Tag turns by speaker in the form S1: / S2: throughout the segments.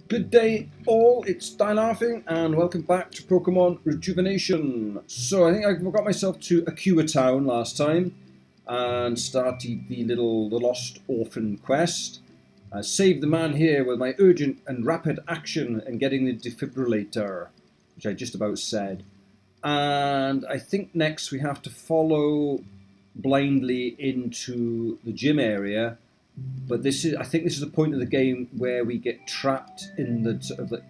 S1: Good day all, it's Die Laughing and welcome back to Pokemon Rejuvenation. So I think I got myself to Aqua Town last time and started the Lost Orphan quest. I saved the man here with my urgent and rapid action and getting the defibrillator, which I just about said. And I think next we have to follow blindly into the gym area. But I think this is the point of the game where we get trapped in the sort of the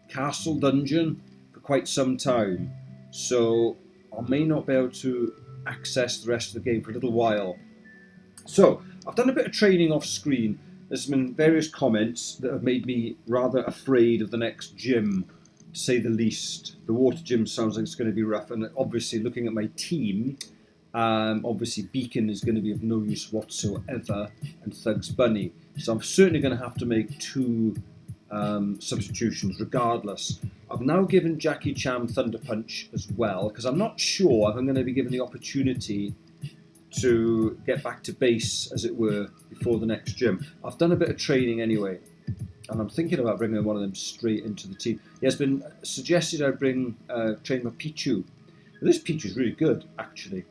S1: castle dungeon for quite some time. So I may not be able to access the rest of the game for a little while. So I've done a bit of training off screen. There's been various comments that have made me rather afraid of the next gym, to say the least. The water gym sounds like it's going to be rough, and obviously looking at my team, obviously Beacon is going to be of no use whatsoever, and Thug's Bunny. So I'm certainly going to have to make two substitutions regardless. I've now given Jackie Chan Thunder Punch as well, because I'm not sure if I'm going to be given the opportunity to get back to base, as it were, before the next gym. I've done a bit of training anyway, and I'm thinking about bringing one of them straight into the team. Yeah, it's been suggested I train my Pichu. This Pichu is really good, actually.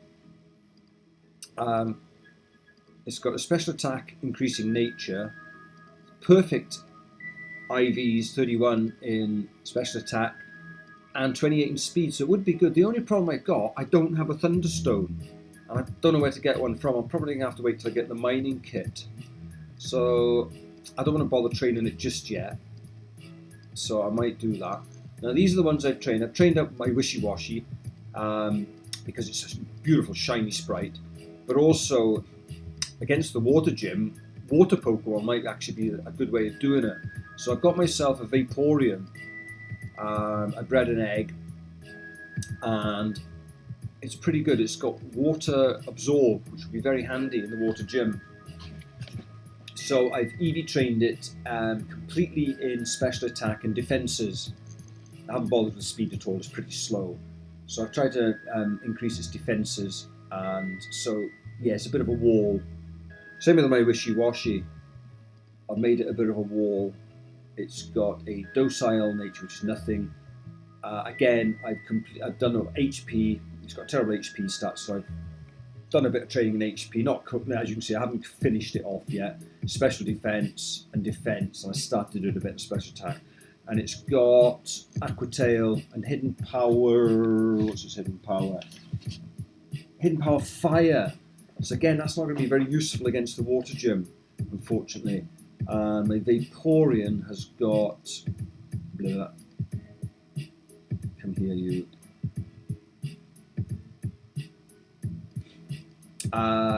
S1: It's got a special attack increasing nature, perfect IVs, 31 in special attack, and 28 in speed, so it would be good. The only problem I don't have a Thunderstone, and I don't know where to get one from. I'm probably going to have to wait till I get the mining kit. So I don't want to bother training it just yet, so I might do that. Now these are the ones I've trained. I've trained up my Wishy-Washy, because it's a beautiful shiny sprite. But also, against the water gym, water Pokemon might actually be a good way of doing it. So I've got myself a Vaporeon. I bred an egg, and it's pretty good. It's got water absorb, which would be very handy in the water gym. So I've EV trained it completely in special attack and defenses. I haven't bothered with speed at all, it's pretty slow. So I've tried to increase its defenses, and so yeah, it's a bit of a wall. Same with my Wishy-Washy. I've made it a bit of a wall. It's got a docile nature, which is nothing. Again, I've done an HP. It's got terrible HP stats, so I've done a bit of training in HP. Not, as you can see, I haven't finished it off yet. Special defense, and I started doing a bit of special attack. And it's got Aqua Tail and Hidden Power. What's its Hidden Power? Hidden Power Fire. So again, that's not going to be very useful against the water gym, unfortunately. My Vaporeon has got... Blah. Come here, you.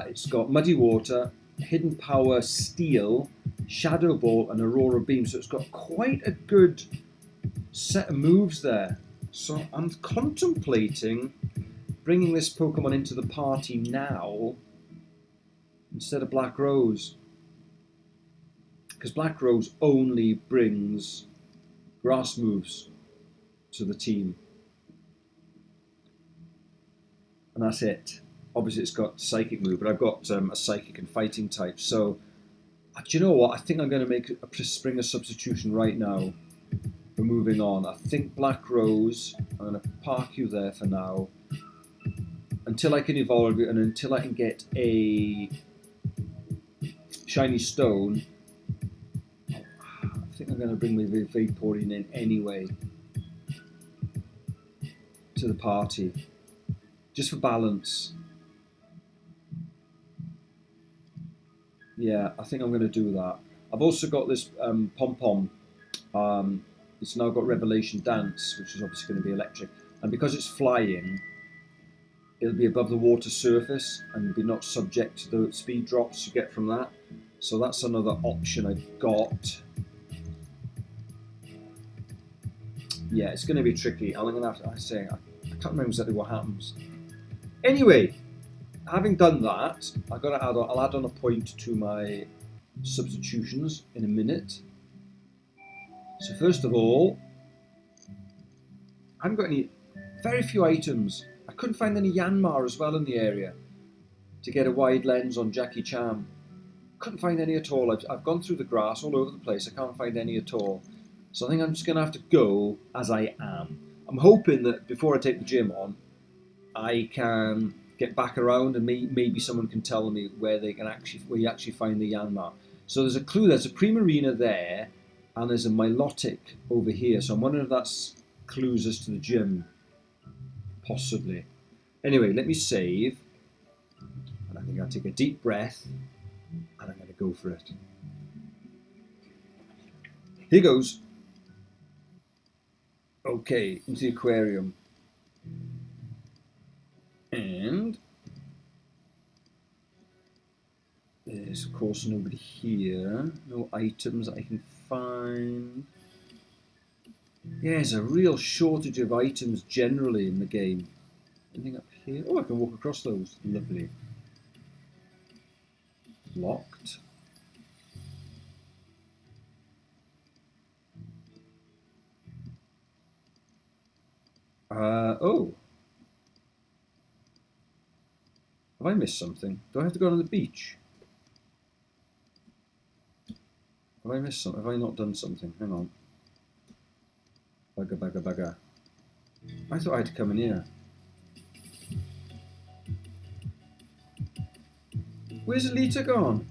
S1: It's got Muddy Water, Hidden Power Steel, Shadow Ball, and Aurora Beam. So it's got quite a good set of moves there. So I'm contemplating bringing this Pokemon into the party now instead of Black Rose, because Black Rose only brings grass moves to the team, and that's it. Obviously it's got Psychic move, but I've got a Psychic and Fighting type, so do you know what, I think I'm going to spring a substitution right now for moving on. I think Black Rose, I'm going to park you there for now until I can evolve it and until I can get a Shiny Stone. I think I'm going to bring my Vaporeon in anyway to the party, just for balance. Yeah, I think I'm going to do that. I've also got this Pom-Pom. It's now got Revelation Dance, which is obviously going to be electric. And because it's flying, it'll be above the water surface and be not subject to the speed drops you get from that. So that's another option I've got. Yeah, it's going to be tricky. I'm going to have to say, I can't remember exactly what happens. Anyway, having done that, I'll add on a point to my substitutions in a minute. So first of all, I haven't got very few items. I couldn't find any Yanmar as well in the area to get a wide lens on Jackie Chan. Couldn't find any at all. I've gone through the grass all over the place. I can't find any at all. So I think I'm just going to have to go as I am. I'm hoping that before I take the gym on, I can get back around and maybe someone can tell me where you actually find the Yanmar. So there's a clue. There's a Primarina there, and there's a Milotic over here. So I'm wondering if that's clues as to the gym, possibly. Anyway, let me save, and I think I'll take a deep breath, and I'm going to go for it. Here goes. Okay, into the aquarium. And there's, of course, nobody here. No items that I can find. Yeah, there's a real shortage of items generally in the game. Anything up here? Oh, I can walk across those. Lovely. Locked. Oh. Have I missed something? Do I have to go on the beach? Have I missed something? Have I not done something? Hang on. Bugger, bugger, bugger. I thought I had to come in here. Where's Alita gone?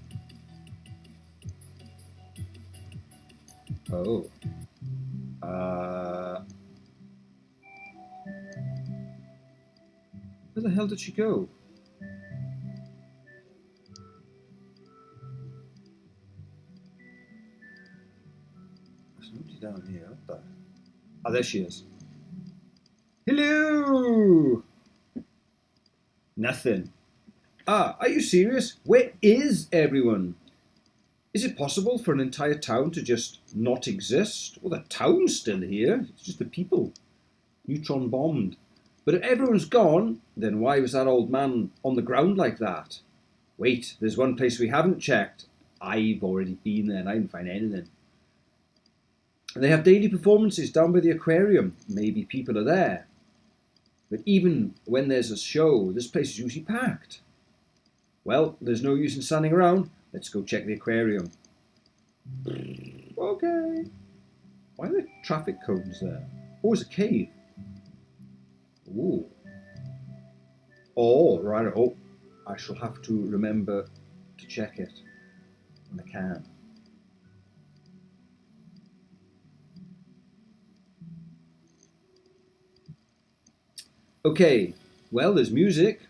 S1: Oh. Where the hell did she go? There's nobody down here. What the? Oh, there she is. Hello! Nothing. Ah, are you serious? Where is everyone? Is it possible for an entire town to just not exist? Well, the town's still here. It's just the people. Neutron bombed. But if everyone's gone, then why was that old man on the ground like that? Wait, there's one place we haven't checked. I've already been there and I didn't find anything. And they have daily performances down by the aquarium. Maybe people are there. But even when there's a show, this place is usually packed. Well, there's no use in standing around. Let's go check the aquarium. Okay. Why are there traffic cones there? Oh, it's a cave. Ooh. Oh, right. Oh, I shall have to remember to check it when I can. Okay, well, there's music.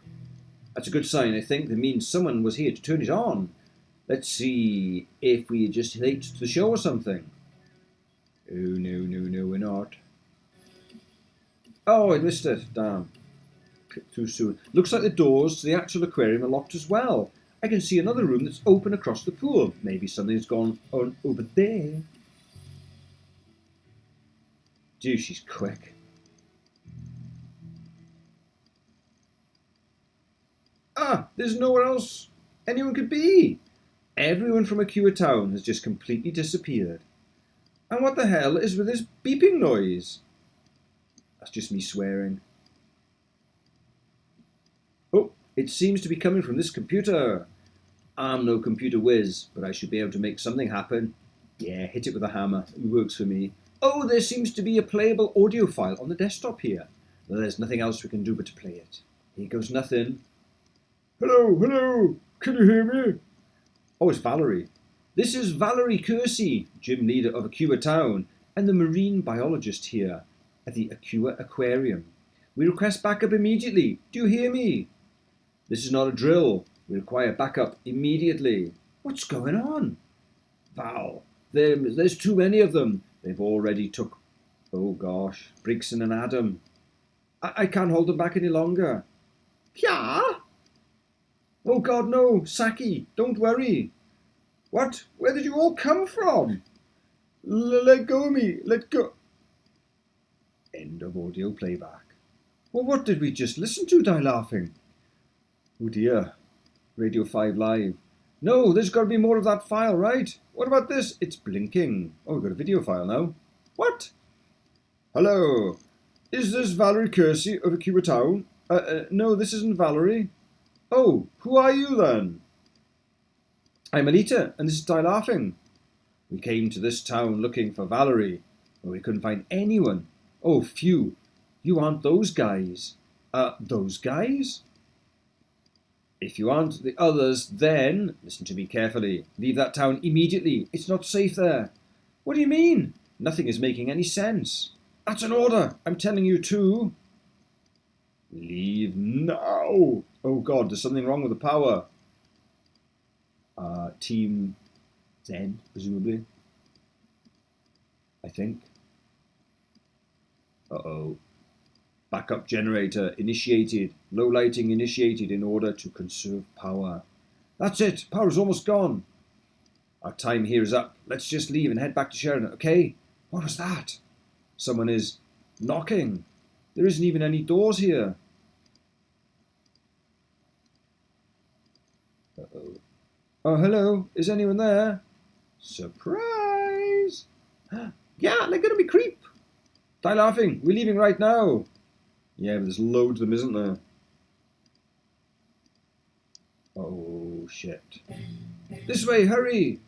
S1: That's a good sign, I think. That means someone was here to turn it on. Let's see if we are just late to the show or something. Oh, no, we're not. Oh, I missed it. Damn. Too soon. Looks like the doors to the actual aquarium are locked as well. I can see another room that's open across the pool. Maybe something's gone on over there. Dude, she's quick. Ah, there's nowhere else anyone could be. Everyone from Akua Town has just completely disappeared. And what the hell is with this beeping noise? That's just me swearing. Oh, it seems to be coming from this computer. I'm no computer whiz, but I should be able to make something happen. Yeah, hit it with a hammer. It works for me. Oh, there seems to be a playable audio file on the desktop here. Well, there's nothing else we can do but to play it. Here goes nothing. Hello, can you hear me? Oh, it's Valerie. This is Valerie Kersey, gym leader of Akua Town, and the marine biologist here at the Akua Aquarium. We request backup immediately. Do you hear me? This is not a drill. We require backup immediately. What's going on? Val, there's too many of them. They've already took, oh gosh, Brigson and Adam. I can't hold them back any longer. Yeah? Oh God, no, Saki, don't worry. What? Where did you all come from? Let go of me, let go. End of audio playback. Well, what did we just listen to, Die Laughing? Oh dear, Radio 5 Live. No, there's got to be more of that file, right? What about this? It's blinking. Oh, we've got a video file now. What? Hello, is this Valerie Kersey of Akua Town? No, this isn't Valerie. Oh, who are you then? I'm Anita, and this is Die Laughing. We came to this town looking for Valerie. Well, we couldn't find anyone. Oh, phew. You aren't those guys. Those guys? If you aren't the others, then, listen to me carefully, leave that town immediately. It's not safe there. What do you mean? Nothing is making any sense. That's an order. I'm telling you to. Leave now. Oh God, there's something wrong with the power. Team Z, presumably. I think. Uh-oh. Backup generator initiated. Low lighting initiated in order to conserve power. That's it. Power's almost gone. Our time here is up. Let's just leave and head back to Sheridan, okay? What was that? Someone is knocking. There isn't even any doors here. Uh-oh. Oh, hello. Is anyone there? Surprise! Yeah, they're going to be creep. Die laughing. We're leaving right now. Yeah, but there's loads of them, isn't there? Oh, shit. This way, hurry!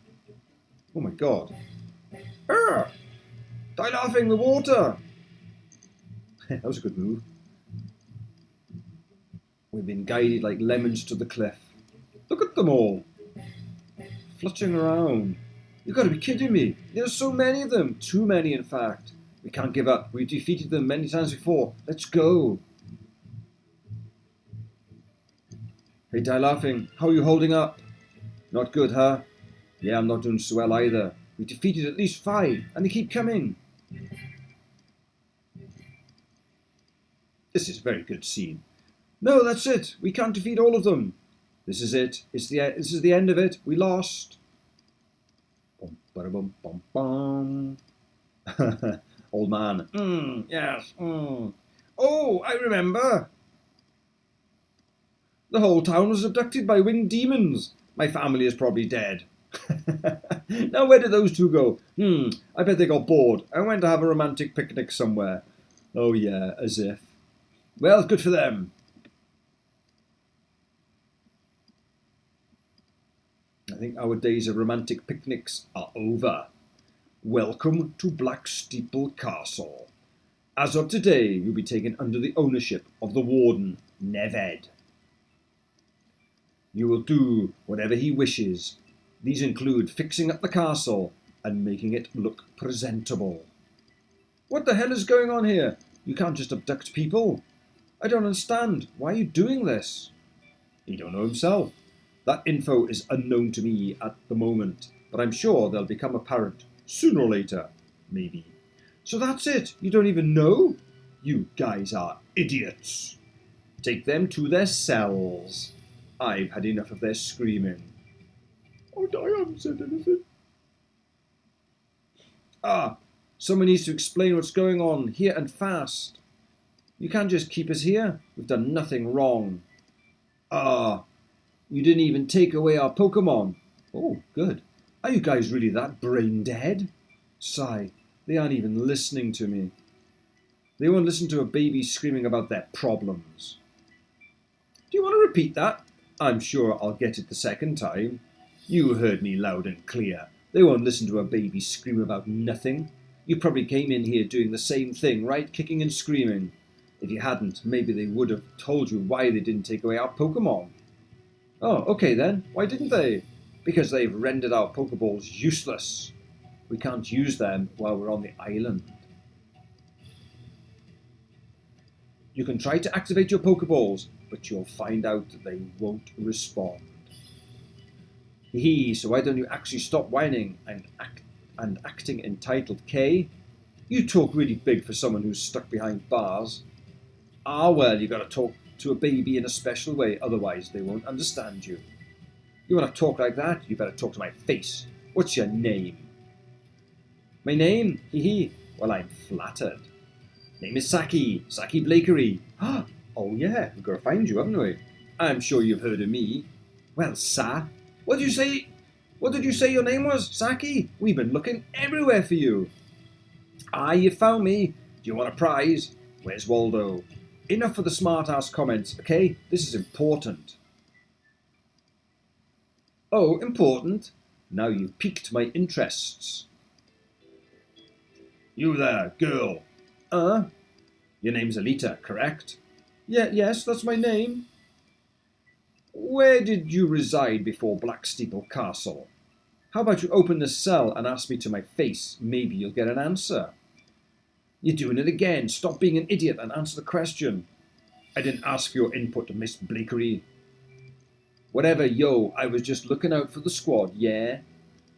S1: Oh my God. Die laughing, the water! That was a good move. We've been guided like lemons to the cliff. Look at them all. Fluttering around. You've got to be kidding me. There's so many of them. Too many, in fact. We can't give up. We've defeated them many times before. Let's go. Hey, Die Laughing, how are you holding up? Not good, huh? Yeah, I'm not doing so well either. We defeated at least 5, and they keep coming. This is a very good scene. No, that's it. We can't defeat all of them. This is it. This is the end of it. We lost. Bum, ba-da-bum, bum, bum. Old man. Yes. Oh, I remember. The whole town was abducted by winged demons. My family is probably dead. Now, where did those two go? I bet they got bored and went to have a romantic picnic somewhere. Oh, yeah, as if. Well, good for them. I think our days of romantic picnics are over. Welcome to Black Steeple Castle. As of today, you'll be taken under the ownership of the warden, Neved. You will do whatever he wishes. These include fixing up the castle and making it look presentable. What the hell is going on here? You can't just abduct people. I don't understand. Why are you doing this? He don't know himself. That info is unknown to me at the moment, but I'm sure they'll become apparent sooner or later, maybe. So that's it. You don't even know? You guys are idiots. Take them to their cells. I've had enough of their screaming. Oh, I haven't said anything. Someone needs to explain what's going on here and fast. You can't just keep us here. We've done nothing wrong. You didn't even take away our Pokemon. Oh, good. Are you guys really that brain dead? Sigh, they aren't even listening to me. They won't listen to a baby screaming about their problems. Do you want to repeat that? I'm sure I'll get it the second time. You heard me loud and clear. They won't listen to a baby scream about nothing. You probably came in here doing the same thing, right? Kicking and screaming. If you hadn't, maybe they would have told you why they didn't take away our Pokemon. Oh, okay then. Why didn't they? Because they've rendered our Pokeballs useless. We can't use them while we're on the island. You can try to activate your Pokeballs, but you'll find out that they won't respond. Hee, so why don't you actually stop whining and acting entitled, Kay? You talk really big for someone who's stuck behind bars. Well, you gotta talk to a baby in a special way, otherwise they won't understand you. You want to talk like that? You better talk to my face. What's your name? My name? Hee. Well, I'm flattered. Name is Saki. Saki Blakery. Oh yeah, we've got to find you, haven't we? I'm sure you've heard of me. Well, what did you say? What did you say your name was, Saki? We've been looking everywhere for you. You found me. Do you want a prize? Where's Waldo? Enough for the smart-ass comments, okay? This is important. Oh, important? Now you've piqued my interests. You there, girl. Your name's Alita, correct? Yes, that's my name. Where did you reside before Blacksteeple Castle? How about you open this cell and ask me to my face? Maybe you'll get an answer. You're doing it again. Stop being an idiot and answer the question. I didn't ask for your input, Miss Blakery. Whatever, yo, I was just looking out for the squad, yeah?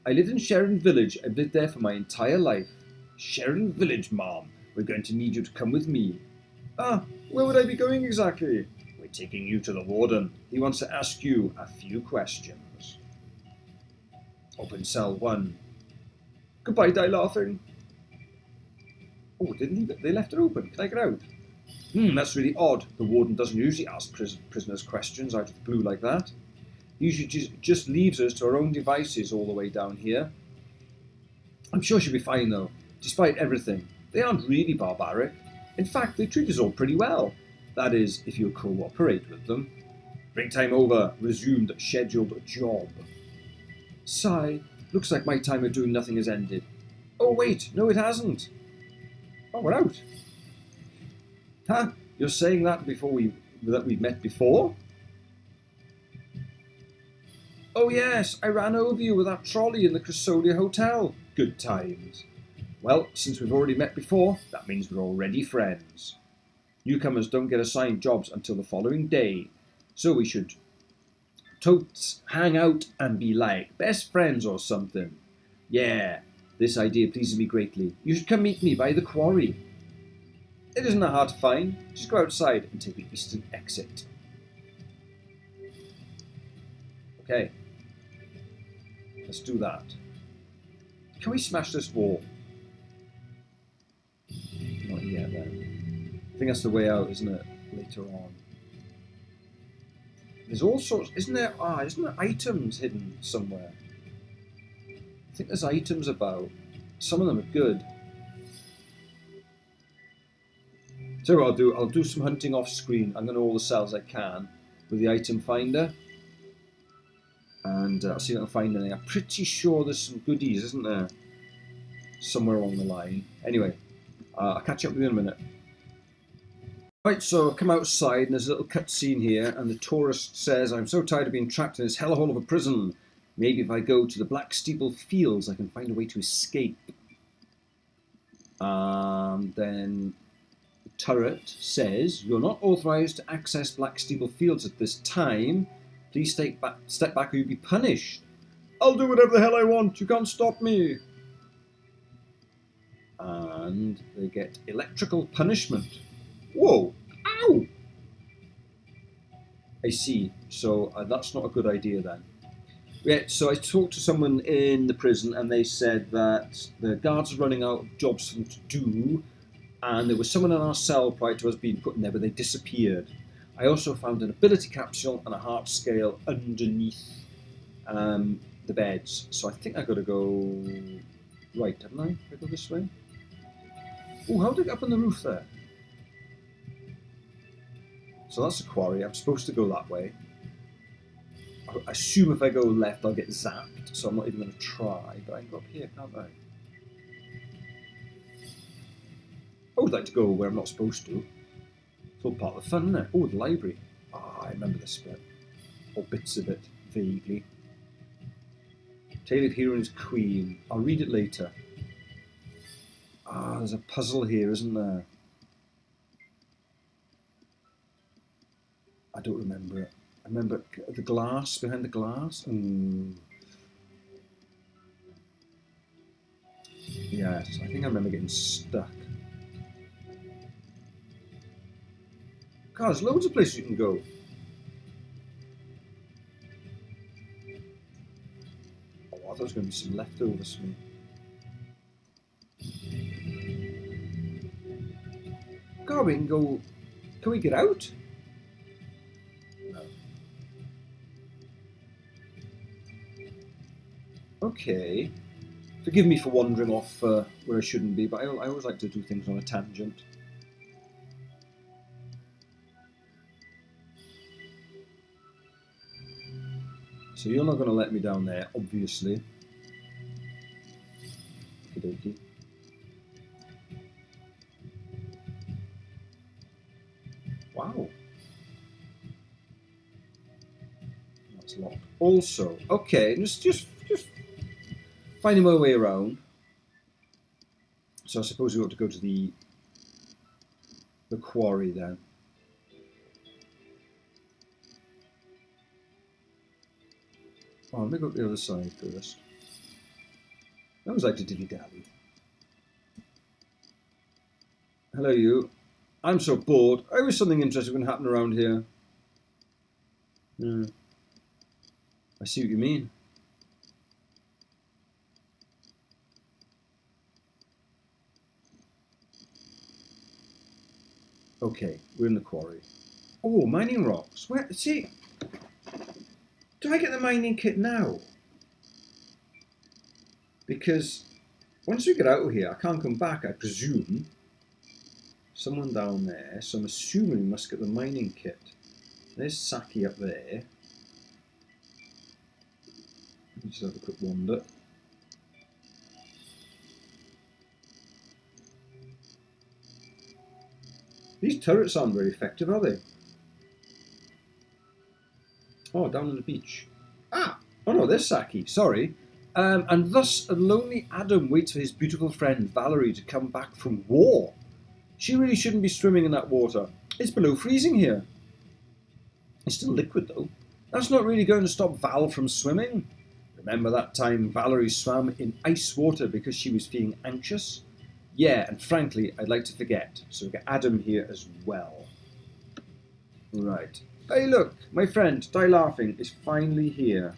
S1: I lived in Sheridan Village. I've lived there for my entire life. Sheridan Village, Mom. We're going to need you to come with me. Where would I be going exactly? We're taking you to the warden. He wants to ask you a few questions. Open cell 1. Goodbye, Die Laughing. Oh, they left it open. Can I get out? That's really odd. The warden doesn't usually ask prisoners questions out of the blue like that. He usually just leaves us to our own devices all the way down here. I'm sure she'll be fine though. Despite everything, they aren't really barbaric. In fact, they treat us all pretty well. That is, if you cooperate with them. Break time over. Resumed scheduled job. Sigh. Looks like my time of doing nothing has ended. Oh wait, no it hasn't. Oh, we're out. Huh? You're saying that we've met before? Oh yes, I ran over you with that trolley in the Chrysolia Hotel. Good times. Well, since we've already met before, that means we're already friends. Newcomers don't get assigned jobs until the following day, so we should totes hang out and be like best friends or something. Yeah, this idea pleases me greatly. You should come meet me by the quarry. It isn't that hard to find. Just go outside and take the eastern exit. Okay. Let's do that. Can we smash this wall? Not yet then. I think that's the way out, isn't it? Later on. There's all sorts, isn't there items hidden somewhere? I think there's items about. Some of them are good. So what I'll do some hunting off screen. I'm going to all the cells I can with the item finder. And I'll see if I can find anything. I'm pretty sure there's some goodies, isn't there? Somewhere along the line. Anyway, I'll catch up with you in a minute. Right, so I've come outside and there's a little cutscene here, and the tourist says, I'm so tired of being trapped in this hellhole of a prison. Maybe if I go to the Blacksteeple Fields, I can find a way to escape. Then the turret says, you're not authorised to access Blacksteeple Fields at this time. Please step back or you'll be punished. I'll do whatever the hell I want. You can't stop me. And they get electrical punishment. Whoa! Ow! I see. So that's not a good idea then. Yeah, so I talked to someone in the prison and they said that the guards are running out of jobs for them to do, and there was someone in our cell prior to us being put in there, but they disappeared. I also found an ability capsule and a heart scale underneath the beds. So I think I've got to go right, haven't I? If I go this way? Oh, how did I get up on the roof there? So that's a quarry. I'm supposed to go that way. I assume if I go left, I'll get zapped. So I'm not even going to try. But I can go up here, can't I? I would like to go where I'm not supposed to. It's all part of the fun, isn't it? Oh, the library. I remember this bit. Or bits of it, vaguely. Tale of Heroines Queen. I'll read it later. There's a puzzle here, isn't there? I don't remember it. I remember the glass, behind the glass. Yes, I think I remember getting stuck. God, there's loads of places you can go. Oh, I thought there was going to be some leftovers for me. God, we can go... Can we get out? No. Okay. Forgive me for wandering off where I shouldn't be, but I always like to do things on a tangent. So you're not going to let me down there, obviously. Okey-dokey. Wow. That's locked. Also, okay, just finding my way around. So I suppose we ought to go to the quarry then. Oh, let me go to the other side first. I always like to dilly-dally. Hello, you. I'm so bored. I wish something interesting would happen around here. I see what you mean. Okay, we're in the quarry. Oh, mining rocks. Where? See, do I get the mining kit now? Because once we get out of here, I can't come back, I presume. Someone down there, so I'm assuming we must get the mining kit. There's Saki up there. Let me just have a quick wander. These turrets aren't very effective, are they? Oh, down on the beach. Ah! Oh no, there's Saki, sorry. And thus a lonely Adam waits for his beautiful friend Valerie to come back from war. She really shouldn't be swimming in that water. It's below freezing here. It's still liquid though. That's not really going to stop Val from swimming. Remember that time Valerie swam in ice water because she was feeling anxious? Yeah, and frankly, I'd like to forget. So we get Adam here as well. Right. Hey look, my friend, Die Laughing, is finally here.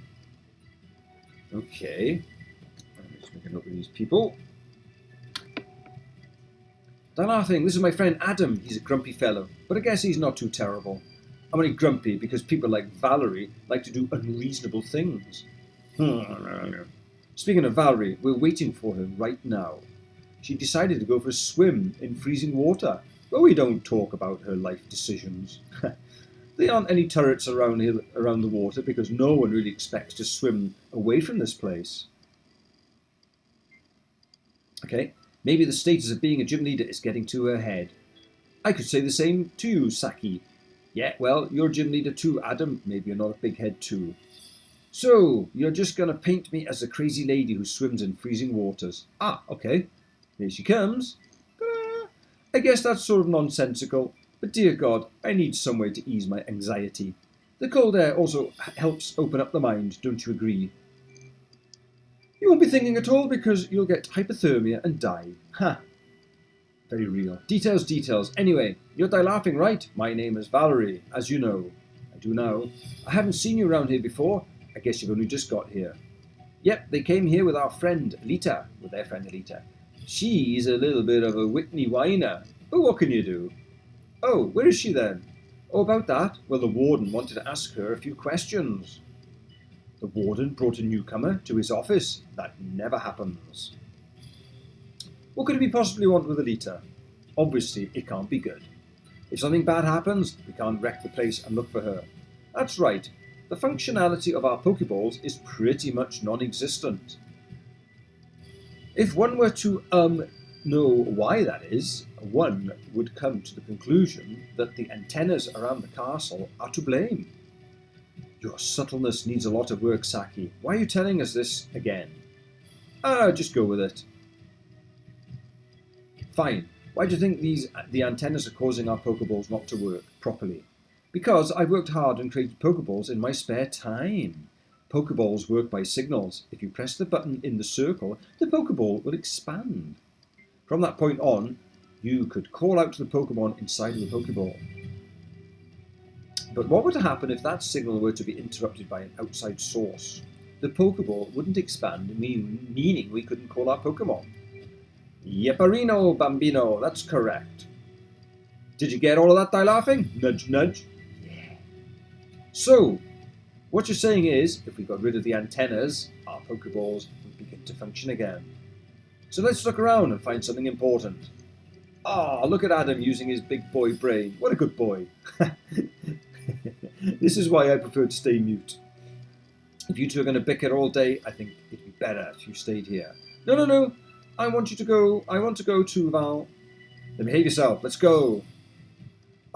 S1: Okay. Let's make a note of these people. Die Laughing, this is my friend Adam. He's a grumpy fellow, but I guess he's not too terrible. I'm only grumpy because people like Valerie like to do unreasonable things. Speaking of Valerie, we're waiting for her right now. She decided to go for a swim in freezing water, but we don't talk about her life decisions. There aren't any turrets around here, around the water, because no one really expects to swim away from this place. Okay, maybe the status of being a gym leader is getting to her head. I could say the same to you, Saki. Yeah, well, you're gym leader too, Adam. Maybe you're not a big head too. So, you're just going to paint me as a crazy lady who swims in freezing waters. Ah, okay. Here she comes. I guess that's sort of nonsensical, but dear God, I need some way to ease my anxiety. The cold air also helps open up the mind, don't you agree? You won't be thinking at all because you'll get hypothermia and die. Ha! Very real. Details, details. Anyway, you're Die Laughing, right? My name is Valerie, as you know. I do now. I haven't seen you around here before. I guess you've only just got here. Yep, they came here with our friend Alita, with their friend Alita. She's a little bit of a Whitney whiner, but what can you do? Oh, where is she then? Oh, about that? Well, the warden wanted to ask her a few questions. The warden brought a newcomer to his office. That never happens. What could he possibly want with Alita? Obviously, it can't be good. If something bad happens, we can't wreck the place and look for her. That's right. The functionality of our Pokeballs is pretty much non-existent. If one were to know why that is, one would come to the conclusion that the antennas around the castle are to blame. Your subtleness needs a lot of work, Saki. Why are you telling us this again? Just go with it. Fine. Why do you think the antennas are causing our Pokeballs not to work properly? Because I've worked hard and created Pokeballs in my spare time. Pokeballs work by signals. If you press the button in the circle, the Pokeball will expand. From that point on, you could call out to the Pokemon inside of the Pokeball. But what would happen if that signal were to be interrupted by an outside source? The Pokeball wouldn't expand, meaning we couldn't call our Pokemon. Yepperino, bambino, that's correct. Did you get all of that, Die Laughing? Nudge, nudge. Yeah. So, what you're saying is, if we got rid of the antennas, our Pokeballs would begin to function again. So let's look around and find something important. Ah, look at Adam using his big boy brain. What a good boy. This is why I prefer to stay mute. If you two are going to bicker all day, I think it'd be better if you stayed here. No. I want to go too, Val. Then behave yourself. Let's go.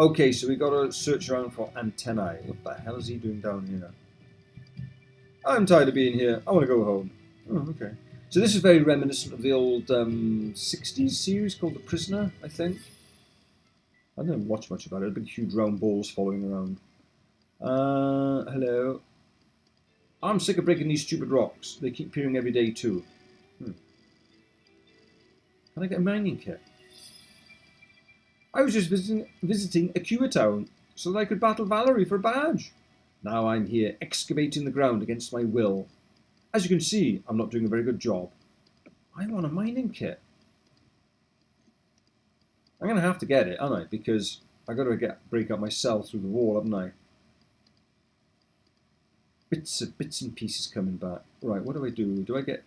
S1: Okay, so we got to search around for antennae. What the hell is he doing down here? I'm tired of being here. I want to go home. Oh, okay. So this is very reminiscent of the old 60s series called The Prisoner, I think. I didn't watch much about it. Big, huge round balls following around. Hello. I'm sick of breaking these stupid rocks. They keep appearing every day too. Can I get a mining kit? I was just visiting Akua Town so that I could battle Valerie for a badge. Now I'm here excavating the ground against my will. As you can see, I'm not doing a very good job. I want a mining kit. I'm going to have to get it, aren't I? Because I've got to break up my cell through the wall, haven't I? Bits and pieces coming back. Right, what do I do? Do I get...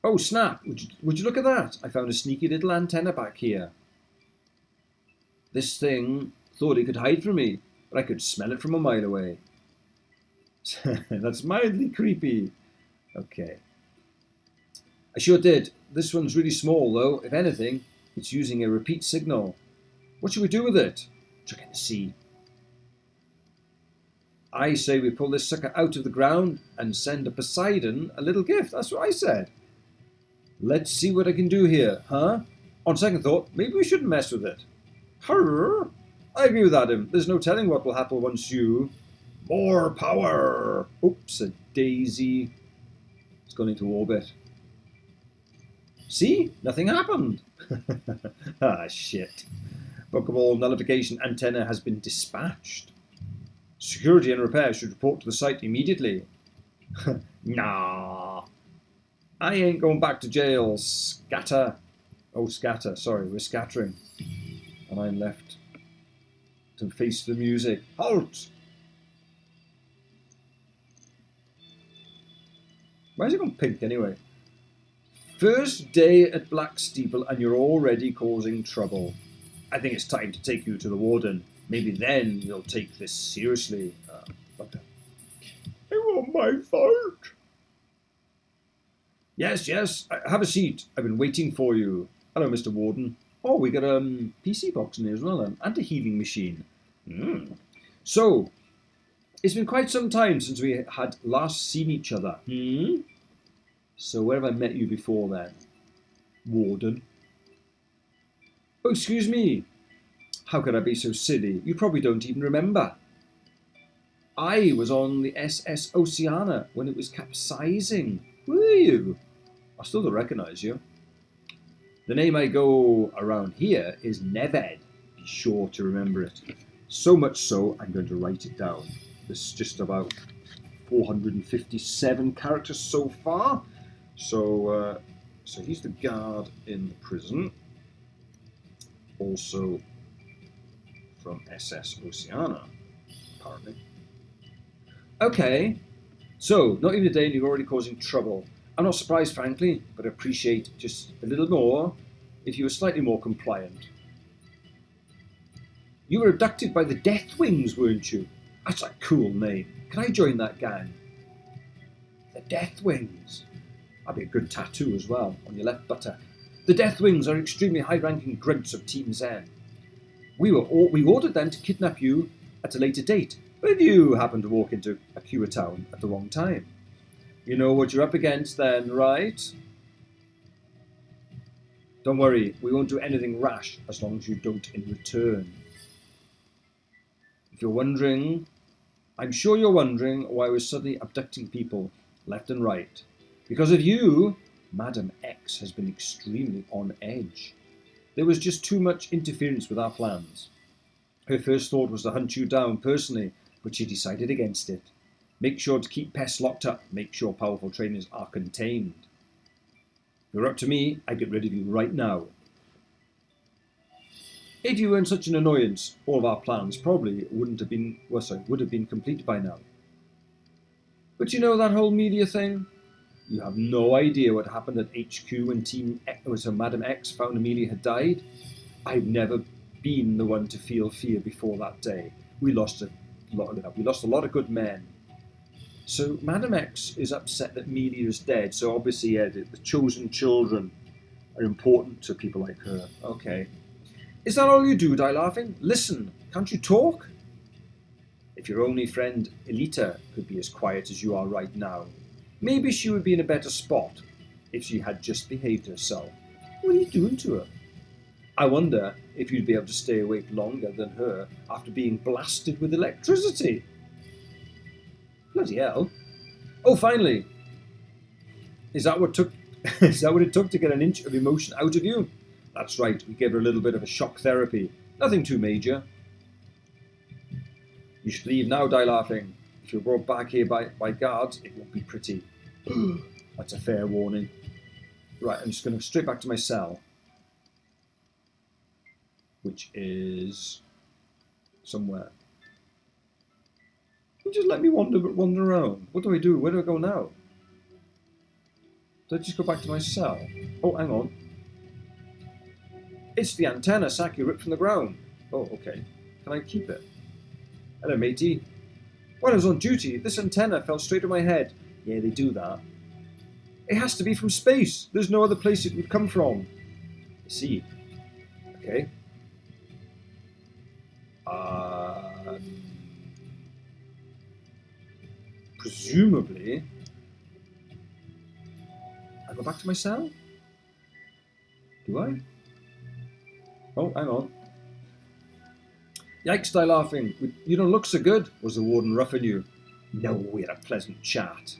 S1: Oh, snap! Would you look at that? I found a sneaky little antenna back here. This thing thought it could hide from me, but I could smell it from a mile away. That's mildly creepy. Okay. I sure did. This one's really small, though. If anything, it's using a repeat signal. What should we do with it? Chuck it in the sea. I say we pull this sucker out of the ground and send a Poseidon a little gift. That's what I said. Let's see what I can do here, huh? On second thought, maybe we shouldn't mess with it. Hurr! I agree with Adam. There's no telling what will happen once you... More power! Oops, a daisy. It's gone into orbit. See? Nothing happened. Ah, shit. Pokeball nullification antenna has been dispatched. Security and repair should report to the site immediately. Nah. I ain't going back to jail, scatter. Oh, scatter. Sorry, we're scattering. And I'm left to face the music. Halt! Why is it gone pink anyway? First day at Black Steeple and you're already causing trouble. I think it's time to take you to the warden. Maybe then you'll take this seriously. It wasn't my fault. Yes, have a seat. I've been waiting for you. Hello, Mr. Warden. Oh, we got a PC box in here as well, and a healing machine. So, it's been quite some time since we had last seen each other. So where have I met you before then? Warden. Oh, excuse me. How could I be so silly? You probably don't even remember. I was on the SS Oceana when it was capsizing. Were you? I still don't recognise you. The name I go around here is Neved. Be sure to remember it. So much so, I'm going to write it down. There's just about 457 characters so far. So he's the guard in the prison. Also from SS Oceana, apparently. Okay, so not even a day and you're already causing trouble. I'm not surprised, frankly, but I appreciate just a little more if you were slightly more compliant. You were abducted by the Deathwings, weren't you? That's a cool name. Can I join that gang? The Deathwings. That'd be a good tattoo as well on your left buttock. The Deathwings are extremely high-ranking grunts of Team Zen. We ordered them to kidnap you at a later date, but you happened to walk into Akua Town at the wrong time. You know what you're up against then, right? Don't worry, we won't do anything rash as long as you don't in return. If you're wondering, I'm sure you're wondering why we're suddenly abducting people left and right. Because of you, Madam X has been extremely on edge. There was just too much interference with our plans. Her first thought was to hunt you down personally, but she decided against it. Make sure to keep pests locked up, make sure powerful trainers are contained. If it were up to me, I'd get rid of you right now. If you weren't such an annoyance, all of our plans probably would have been complete by now. But you know that whole media thing? You have no idea what happened at HQ when Madam X found Amelia had died. I've never been the one to feel fear before that day. We lost a lot of good men. So Madam X is upset that Amelia is dead. So obviously, the chosen children are important to people like her. Okay. Is that all you do, Die laughing? Listen, can't you talk? If your only friend, Elita, could be as quiet as you are right now, maybe she would be in a better spot if she had just behaved herself. What are you doing to her? I wonder if you'd be able to stay awake longer than her after being blasted with electricity. Bloody hell. Oh, finally. Is that what it took to get an inch of emotion out of you? That's right, we gave her a little bit of a shock therapy. Nothing too major. You should leave now, Die laughing. If you're brought back here by guards, it won't be pretty. That's a fair warning. Right, I'm just going to straight back to my cell. Which is somewhere. You just let me wander around. What do I do? Where do I go now? Do I just go back to my cell? Oh, hang on. It's the antenna Saki ripped from the ground. Oh, okay. Can I keep it? Hello, matey. When I was on duty, this antenna fell straight on my head. Yeah, they do that. It has to be from space. There's no other place it would come from. I see. Okay. Presumably, I go back to my cell? Do I? Oh, hang on. Yikes, Die laughing. You don't look so good. Was the warden roughing you? No, we had a pleasant chat.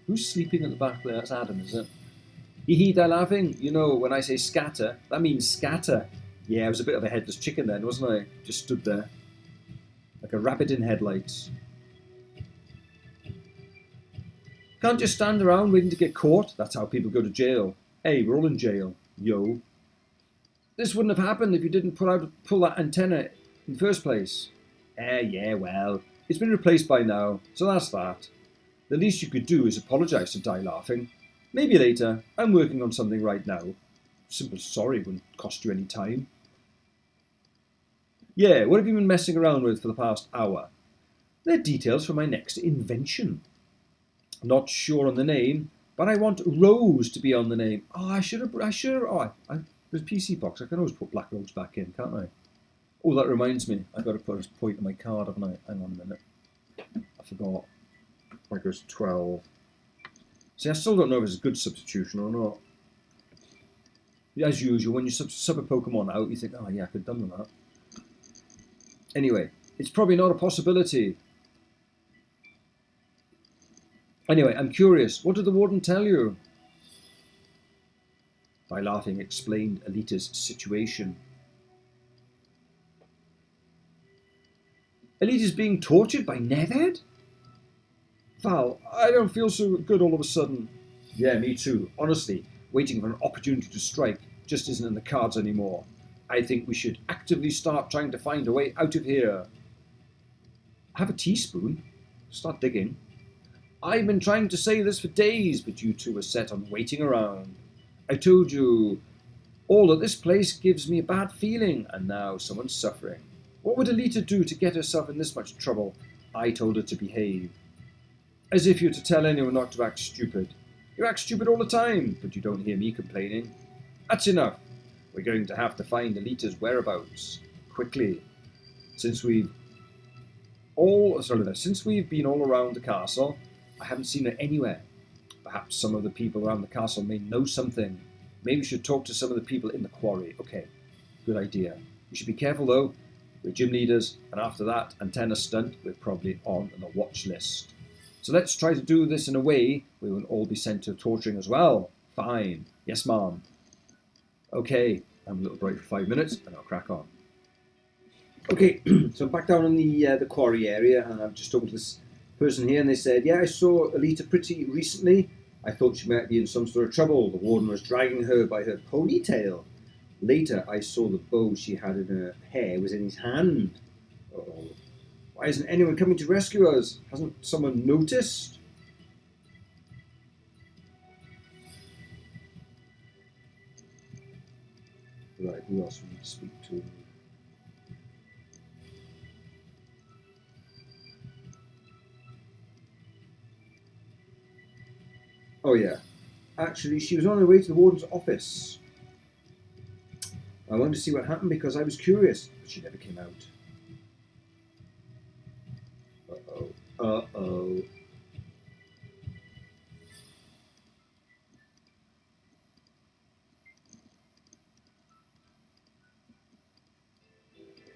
S1: Who's sleeping at the back there? That's Adam, is it? Hee, Die laughing. You know, when I say scatter, that means scatter. Yeah, I was a bit of a headless chicken then, wasn't I? Just stood there. Like a rabbit in headlights. Can't just stand around waiting to get caught. That's how people go to jail. Hey, we're all in jail. Yo. This wouldn't have happened if you didn't pull that antenna in the first place. Yeah, well, it's been replaced by now, so that's that. The least you could do is apologise to Die laughing. Maybe later. I'm working on something right now. Simple sorry wouldn't cost you any time. Yeah, what have you been messing around with for the past hour? They're details for my next invention. Not sure on the name, but I want Rose to be on the name. Oh, there's PC box. I can always put Black Rose back in, can't I? Oh, that reminds me. I've got to put a point on my card, haven't I? Hang on a minute. I forgot. Like it was 12. See, I still don't know if it's a good substitution or not. As usual, when you sub a Pokemon out, you think, oh yeah, I could have done with that. Anyway, it's probably not a possibility. Anyway, I'm curious. What did the warden tell you? Die laughing explained Alita's situation. Alita's being tortured by Neved? Val, I don't feel so good all of a sudden. Yeah, me too. Honestly, waiting for an opportunity to strike just isn't in the cards anymore. I think we should actively start trying to find a way out of here. Have a teaspoon. Start digging. I've been trying to say this for days, but you two are set on waiting around. I told you all that this place gives me a bad feeling, and now someone's suffering. What would Alita do to get herself in this much trouble? I told her to behave. As if you're to tell anyone not to act stupid. You act stupid all the time, but you don't hear me complaining. That's enough. We're going to have to find Alita's whereabouts. Quickly. Since we've been all around the castle, I haven't seen her anywhere. Perhaps some of the people around the castle may know something. Maybe we should talk to some of the people in the quarry. Okay, good idea. We should be careful though. We're gym leaders, and after that antenna stunt, we're probably on the watch list. So let's try to do this in a way we will all be sent to torturing as well. Fine. Yes, ma'am. Okay, I'm a little break for 5 minutes, and I'll crack on. Okay, so I'm back down in the quarry area, and I've just talked to this person here, and they said, yeah, I saw Alita pretty recently. I thought she might be in some sort of trouble. The warden was dragging her by her ponytail. Later, I saw the bow she had in her hair was in his hand. Uh-oh. Why isn't anyone coming to rescue us? Hasn't someone noticed? Right, who else we need to speak to? Oh yeah, actually she was on her way to the warden's office. I wanted to see what happened because I was curious, but she never came out. Uh-oh. Uh-oh.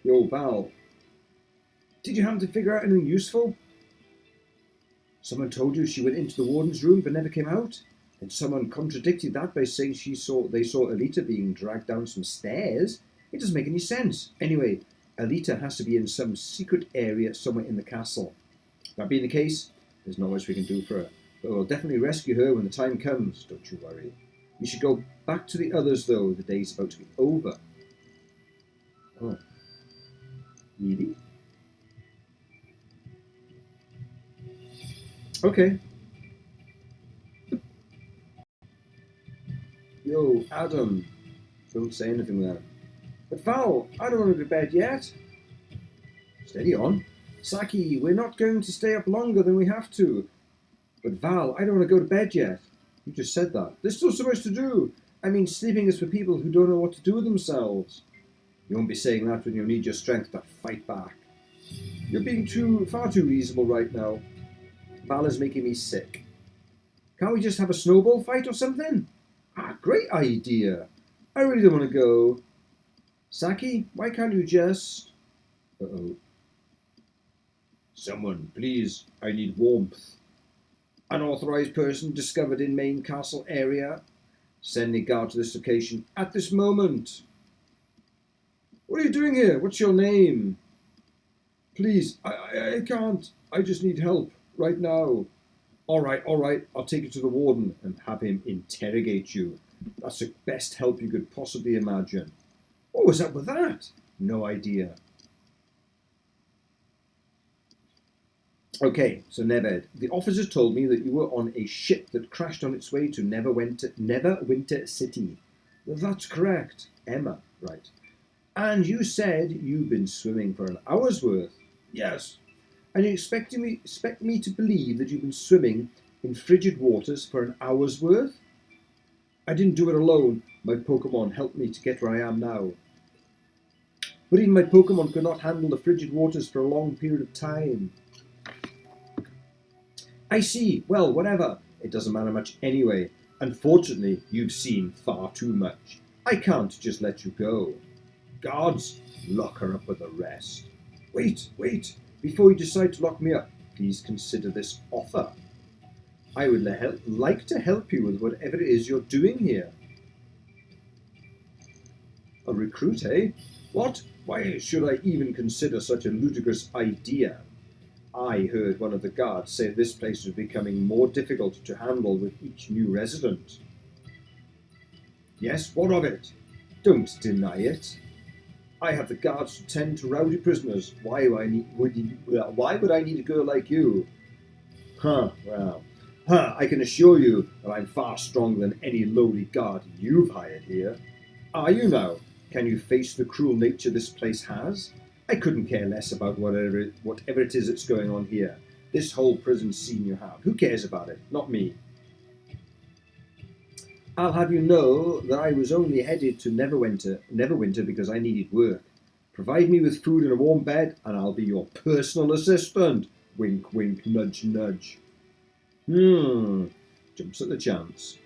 S1: Yo, Val. Did you happen to figure out anything useful? Someone told you she went into the warden's room but never came out? And someone contradicted that by saying they saw Alita being dragged down some stairs? It doesn't make any sense. Anyway, Alita has to be in some secret area somewhere in the castle. That being the case, there's not much we can do for her. But we'll definitely rescue her when the time comes, don't you worry. You should go back to the others, though. The day's about to be over. Oh. Really? Okay. Yo, Adam. Don't say anything there. But Val, I don't want to go to bed yet. Steady on. Saki, we're not going to stay up longer than we have to. But Val, I don't want to go to bed yet. You just said that. There's still so much to do. I mean, sleeping is for people who don't know what to do with themselves. You won't be saying that when you need your strength to fight back. You're being far too reasonable right now. Val is making me sick. Can't we just have a snowball fight or something? Ah, great idea. I really don't want to go. Saki, why can't you just... Uh-oh. Someone, please. I need warmth. Unauthorized person discovered in main castle area. Send a guard to this location at this moment. What are you doing here? What's your name? Please, I can't. I just need help right now. All right. I'll take you to the warden and have him interrogate you. That's the best help you could possibly imagine. What was up with that? No idea. Okay, so Neved, the officers told me that you were on a ship that crashed on its way to Neverwinter City. That's correct. Emma, right. And you said you've been swimming for an hour's worth. Yes. And you expect me to believe that you've been swimming in frigid waters for an hour's worth? I didn't do it alone. My Pokemon helped me to get where I am now. But even my Pokemon could not handle the frigid waters for a long period of time. I see. Well, whatever. It doesn't matter much anyway. Unfortunately, you've seen far too much. I can't just let you go. Guards, lock her up with the rest. Wait. Before you decide to lock me up, please consider this offer. I would like to help you with whatever it is you're doing here. A recruit, eh? What? Why should I even consider such a ludicrous idea? I heard one of the guards say this place was becoming more difficult to handle with each new resident. Yes, what of it? Don't deny it. I have the guards to tend to rowdy prisoners. Why would I need a girl like you? I can assure you that I'm far stronger than any lowly guard you've hired here. Are you now? Can you face the cruel nature this place has? I couldn't care less about whatever it is that's going on here. This whole prison scene you have. Who cares about it? Not me. I'll have you know that I was only headed to Neverwinter because I needed work. Provide me with food and a warm bed, and I'll be your personal assistant. Wink, wink, nudge, nudge. Jumps at the chance.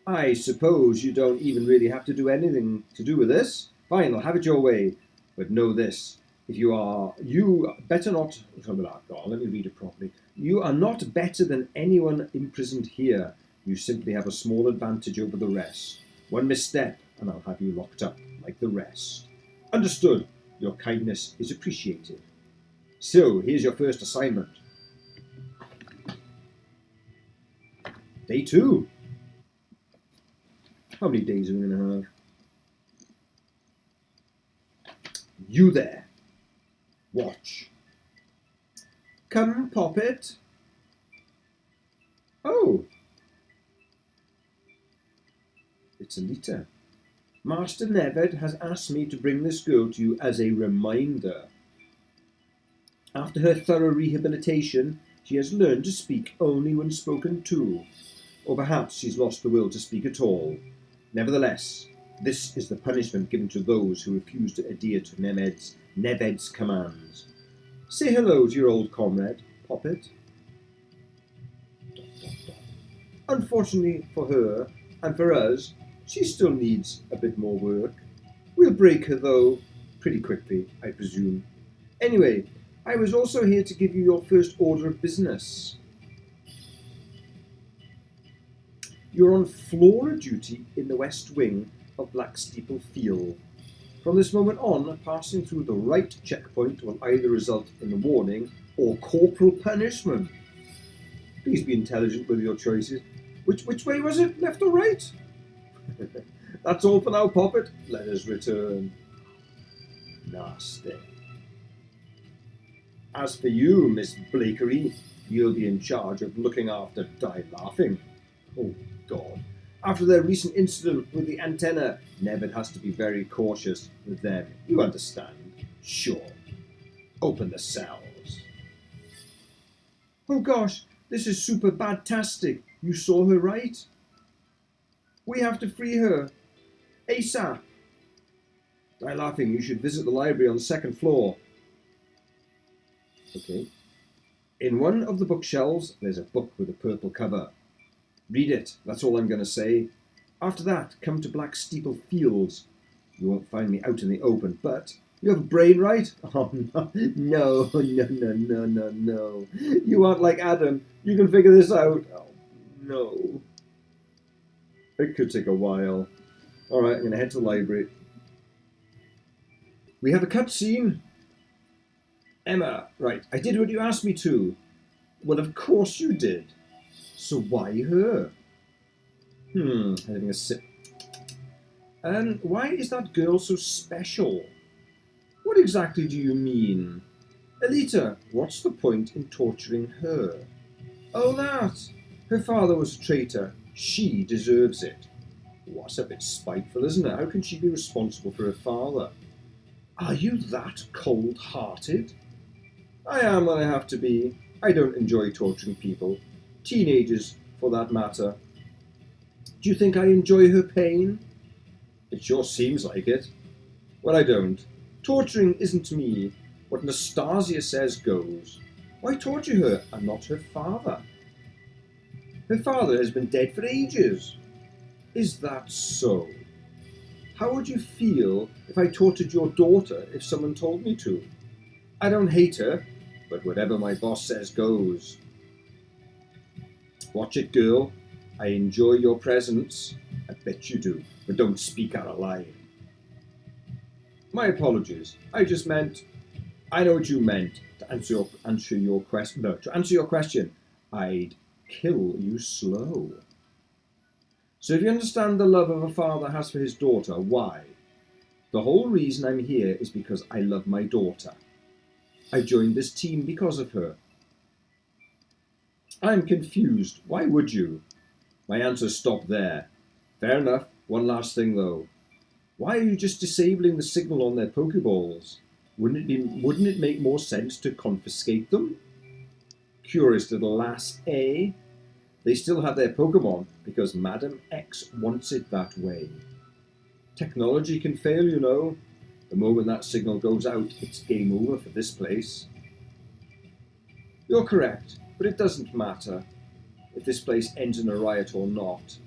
S1: I suppose you don't even really have to do anything to do with this. Fine, I'll have it your way. But know this. You better not... Let me read it properly. You are not better than anyone imprisoned here. You simply have a small advantage over the rest. One misstep, and I'll have you locked up like the rest. Understood. Your kindness is appreciated. So, here's your first assignment. Day 2. How many days are we going to have? You there. Watch. Come, Poppet. Oh. It's Alita. Master Neved has asked me to bring this girl to you as a reminder. After her thorough rehabilitation, she has learned to speak only when spoken to. Or perhaps she's lost the will to speak at all. Nevertheless, This is the punishment given to those who refuse to adhere to Neved's commands. Say hello to your old comrade, Poppet. Unfortunately for her, and for us, she still needs a bit more work. We'll break her, though, pretty quickly, I presume. Anyway, I was also here to give you your first order of business. You're on flora duty in the West Wing of Blacksteeple Field. From this moment on, passing through the right checkpoint will either result in a warning or corporal punishment. Please be intelligent with your choices. Which way was it? Left or right? That's all for now, Poppet. Let us return. Nasty. As for you, Miss Blakery, you'll be in charge of looking after Die Laughing. Oh, God. After their recent incident with the antenna, Neved has to be very cautious with them. You understand? Sure. Open the cells. Oh, gosh. This is super bad-tastic. You saw her, right? We have to free her. ASAP. Die Laughing, you should visit the library on the second floor. Okay. In one of the bookshelves, there's a book with a purple cover. Read it, that's all I'm going to say. After that, come to Blacksteeple Fields. You won't find me out in the open, but you have a brain, right? Oh, no. No. You aren't like Adam. You can figure this out. Oh, no. It could take a while. All right, I'm going to head to the library. We have a cutscene. Emma, right, I did what you asked me to. Well, of course you did. So why her? Having a sip. And why is that girl so special? What exactly do you mean? Elita, what's the point in torturing her? Oh, that. Her father was a traitor. She deserves it. Well, that's a bit spiteful, isn't it? How can she be responsible for her father? Are you that cold-hearted? I am when I have to be. I don't enjoy torturing people. Teenagers, for that matter. Do you think I enjoy her pain? It sure seems like it. Well, I don't. Torturing isn't me. What Nastasia says goes. Why torture her and not her father? Her father has been dead for ages. Is that so? How would you feel if I tortured your daughter if someone told me to? I don't hate her, but whatever my boss says goes. Watch it, girl. I enjoy your presence. I bet you do, but don't speak out of line. My apologies. I know what you meant. To answer your question, I'd kill you slow. So if you understand the love a father has for his daughter, why? The whole reason I'm here is because I love my daughter. I joined this team because of her. I'm confused. Why would you? My answer stopped there. Fair enough. One last thing, though. Why are you just disabling the signal on their Pokeballs? Wouldn't it make more sense to confiscate them? Curious little lass, eh? They still have their Pokemon because Madam X wants it that way. Technology can fail, you know. The moment that signal goes out, it's game over for this place. You're correct, but it doesn't matter if this place ends in a riot or not.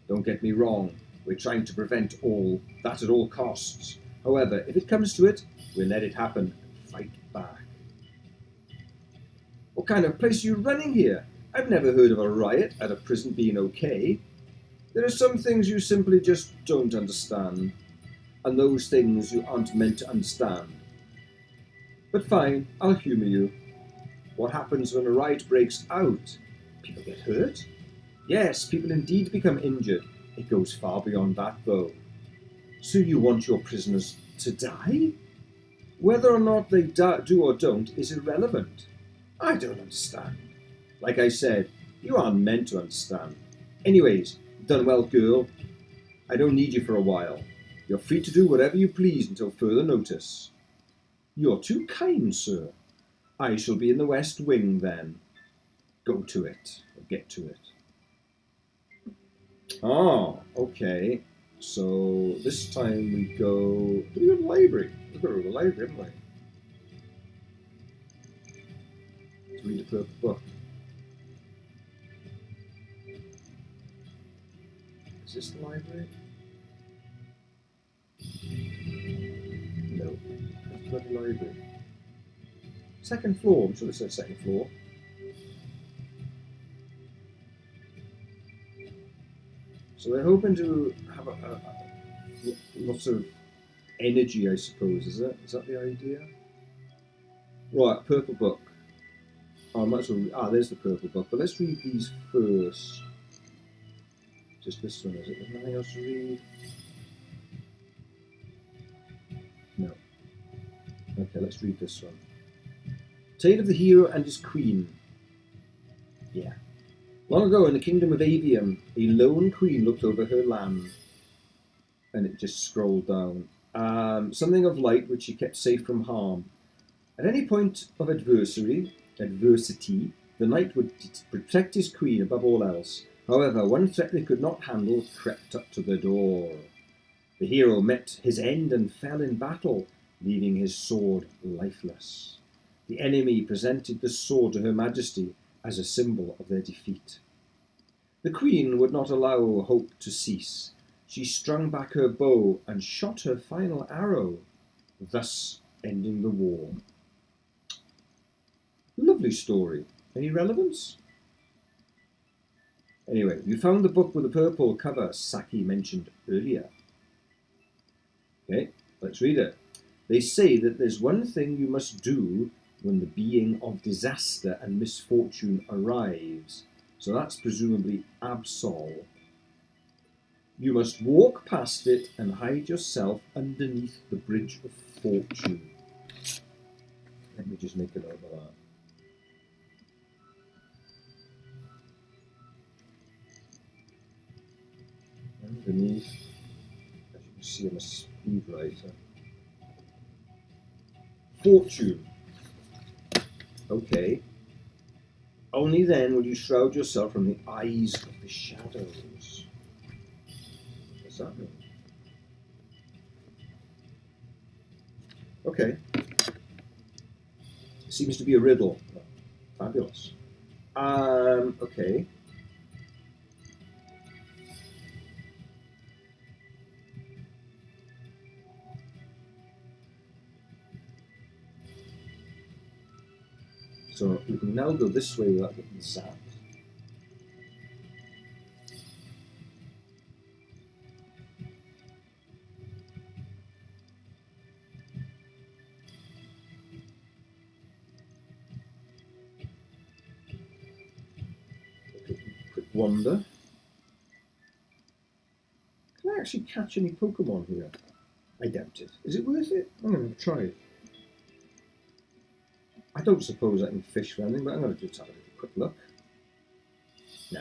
S1: Don't get me wrong, we're trying to prevent all that at all costs. However, if it comes to it, we'll let it happen and fight back. What kind of place are you running here? I've never heard of a riot at a prison being okay. There are some things you simply just don't understand, and those things you aren't meant to understand. But fine, I'll humour you. What happens when a riot breaks out? People get hurt? Yes, people indeed become injured. It goes far beyond that, though. So you want your prisoners to die? Whether or not they do or don't is irrelevant. I don't understand. Like I said, you aren't meant to understand. Anyways, done well, girl. I don't need you for a while. You're free to do whatever you please until further notice. You're too kind, sir. I shall be in the West Wing, then. Go to it, or get to it. Oh, okay. So this time we go. Do we go to the library? We've got to go to the library, haven't we? To read a purple book. Is this the library? No. That's not the library. Second floor. I'm sure this says second floor. So they're hoping to have lots of energy, I suppose, is it? Is that the idea? Right, purple book. Oh, I might as well, there's the purple book. But let's read these first. Just this one, is it? There's nothing else to read? No. Okay, let's read this one. Tale of the hero and his queen. Yeah. Long ago in the kingdom of Avium, a lone queen looked over her land. And it just scrolled down. Something of light which she kept safe from harm. At any point of adversity, the knight would protect his queen above all else. However, one threat they could not handle crept up to the door. The hero met his end and fell in battle, leaving his sword lifeless. The enemy presented the sword to Her Majesty as a symbol of their defeat. The queen would not allow hope to cease. She strung back her bow and shot her final arrow, thus ending the war. Lovely story. Any relevance? Anyway, you found the book with the purple cover Saki mentioned earlier. Okay, let's read it. They say that there's one thing you must do when the being of disaster and misfortune arrives. So that's presumably Absol. You must walk past it and hide yourself underneath the bridge of fortune. Let me just make a note of that. Underneath, as you can see, I'm a speed writer. Fortune. Okay. Only then will you shroud yourself from the eyes of the shadows. What's that mean? Okay. Seems to be a riddle. Fabulous. Okay. So we can now go this way without getting zapped. Quick wander. Can I actually catch any Pokemon here? I doubt it. Is it worth it? I'm going to try it. I don't suppose I can fish for anything, but I'm going to just have a quick look. No.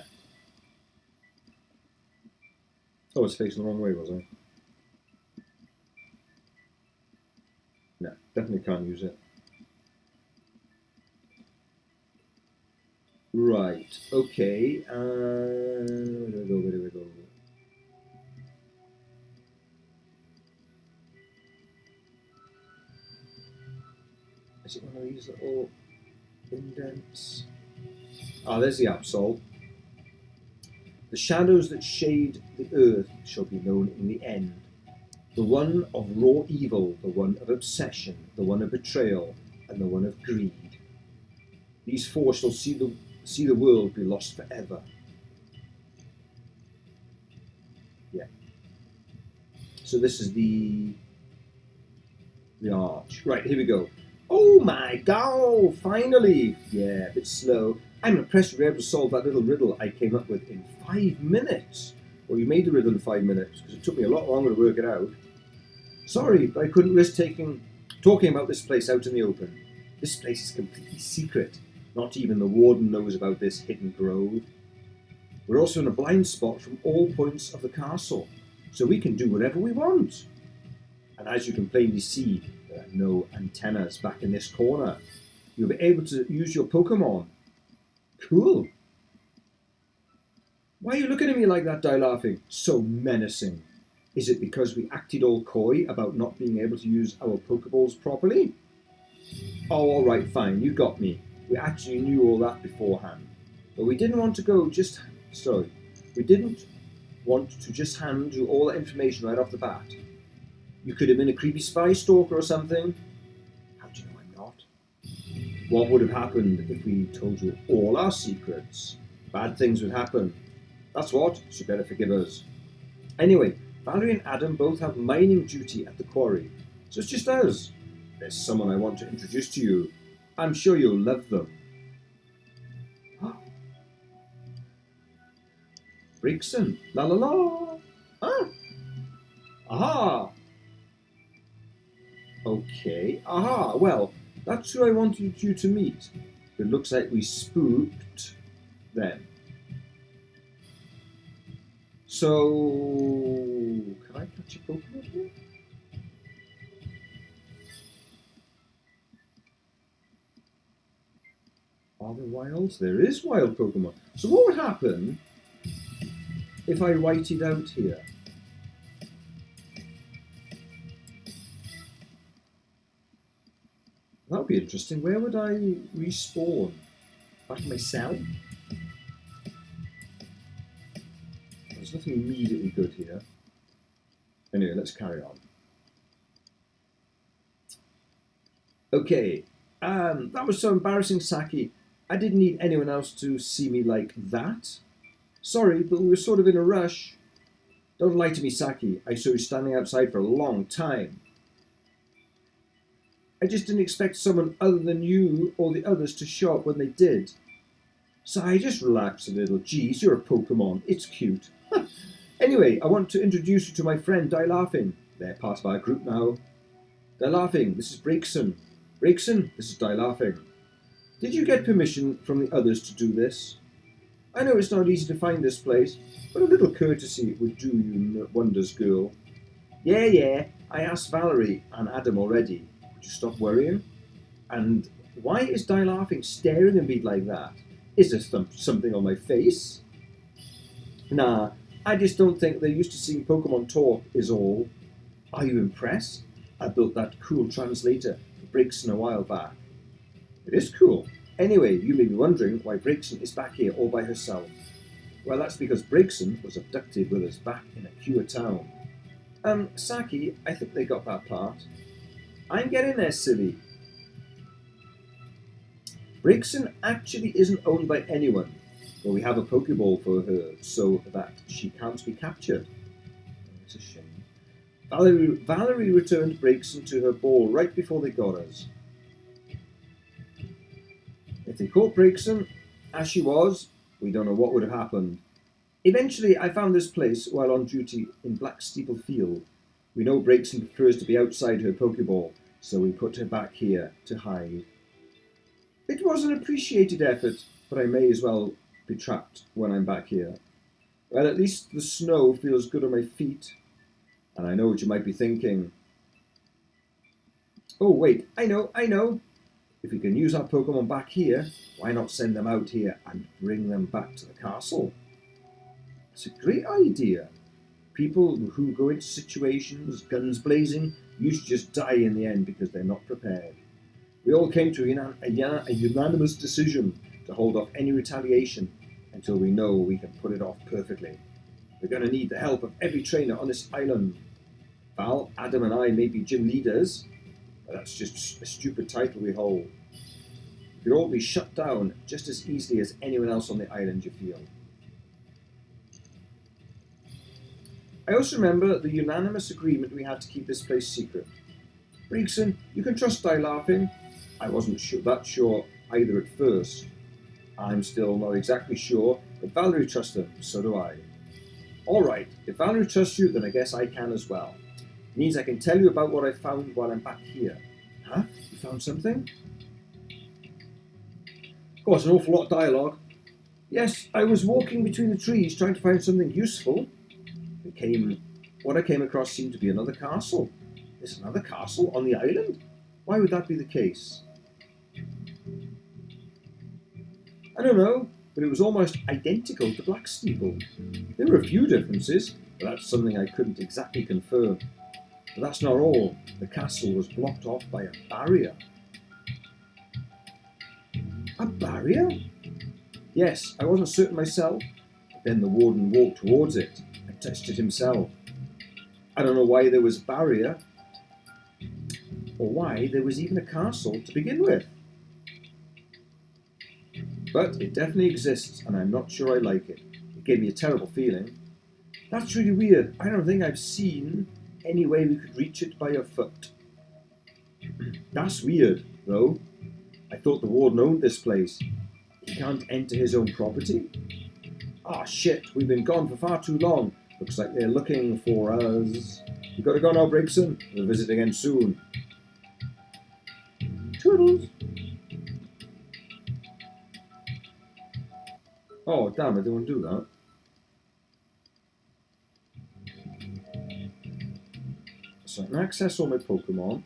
S1: Oh, I was facing the wrong way, was I? No, definitely can't use it. Right, okay. Where do we go? Is it one of these little indents? Ah, there's the Absol. The shadows that shade the earth shall be known in the end. The one of raw evil, the one of obsession, the one of betrayal, and the one of greed. These four shall see the world be lost forever. Yeah. So this is the arch. Right, here we go. Oh my god, finally! Yeah, a bit slow. I'm impressed we were able to solve that little riddle I came up with in 5 minutes. Well, you made the riddle in 5 minutes, because it took me a lot longer to work it out. Sorry, but I couldn't risk talking about this place out in the open. This place is completely secret. Not even the warden knows about this hidden grove. We're also in a blind spot from all points of the castle, so we can do whatever we want. And as you can plainly see, there are no antennas back in this corner. You'll be able to use your Pokemon. Cool. Why are you looking at me like that, Die laughing? So menacing. Is it because we acted all coy about not being able to use our Pokeballs properly? Oh, all right, fine, you got me. We actually knew all that beforehand. But we didn't want to we didn't want to just hand you all that information right off the bat. You could have been a creepy spy stalker or something. How do you know I'm not? What would have happened if we told you all our secrets? Bad things would happen. That's what, so you better forgive us. Anyway, Valerie and Adam both have mining duty at the quarry, so it's just us. There's someone I want to introduce to you. I'm sure you'll love them. Brigson, la la la. Ah. Aha. Okay, aha, well, that's who I wanted you to meet. It looks like we spooked them. So, can I catch a Pokemon here? Are there wilds? There is wild Pokemon. So what would happen if I write it out here? That would be interesting. Where would I respawn? Back in my cell? There's nothing immediately good here. Anyway, let's carry on. Okay, that was so embarrassing, Saki. I didn't need anyone else to see me like that. Sorry, but we were sort of in a rush. Don't lie to me, Saki. I saw you standing outside for a long time. I just didn't expect someone other than you or the others to show up when they did. Sai, just relax a little. Geez, you're a Pokemon. It's cute. Anyway, I want to introduce you to my friend, Die Laughing. They're part of our group now. Die Laughing, this is Brigson. Brigson, this is Die Laughing. Did you get permission from the others to do this? I know it's not easy to find this place, but a little courtesy would do you wonders, girl. Yeah, I asked Valerie and Adam already. Would you stop worrying? And why is Die Laughing staring at me like that? Is there something on my face? Nah, I just don't think they're used to seeing Pokemon talk is all. Are you impressed? I built that cool translator for Brigson a while back. It is cool. Anyway, you may be wondering why Brigson is back here all by herself. Well, that's because Brigson was abducted with us back in Akua town. Saki, I think they got that part. I'm getting there, silly. Brigson actually isn't owned by anyone, but we have a Pokeball for her so that she can't be captured. It's a shame. Valerie returned Brigson to her ball right before they got us. If they caught Brigson, as she was, we don't know what would have happened. Eventually, I found this place while on duty in Black Steeple Field. We know Brigson prefers to be outside her Pokeball, so we put her back here to hide. It was an appreciated effort, but I may as well be trapped when I'm back here. Well, at least the snow feels good on my feet. And I know what you might be thinking. Oh, wait, I know. If we can use our Pokemon back here, why not send them out here and bring them back to the castle? It's a great idea. People who go into situations, guns blazing, usually just die in the end because they're not prepared. We all came to a unanimous decision to hold off any retaliation until we know we can put it off perfectly. We're going to need the help of every trainer on this island. Val, Adam and I may be gym leaders, but that's just a stupid title we hold. We could all be shut down just as easily as anyone else on the island, you feel. I also remember the unanimous agreement we had to keep this place secret. Brigson, you can trust Die Laughing. I wasn't that sure either at first. I'm still not exactly sure, but Valerie trusts him, so do I. Alright, if Valerie trusts you, then I guess I can as well. It means I can tell you about what I found while I'm back here. Huh? You found something? Of course, an awful lot of dialogue. Yes, I was walking between the trees trying to find something useful. What I came across seemed to be another castle. There's another castle on the island? Why would that be the case? I don't know, but it was almost identical to Black Steeple. There were a few differences, but that's something I couldn't exactly confirm. But that's not all. The castle was blocked off by a barrier. A barrier? Yes, I wasn't certain myself. Then the warden walked towards it and touched it himself. I don't know why there was a barrier, or why there was even a castle to begin with. But it definitely exists, and I'm not sure I like it. It gave me a terrible feeling. That's really weird. I don't think I've seen any way we could reach it by a foot. That's weird, though. I thought the warden owned this place. He can't enter his own property? Ah, shit, we've been gone for far too long. Looks like they're looking for us. You gotta go now, Brakeson. We'll visit again soon. Toodles. Oh, damn, I didn't want to do that. So I can access all my Pokemon.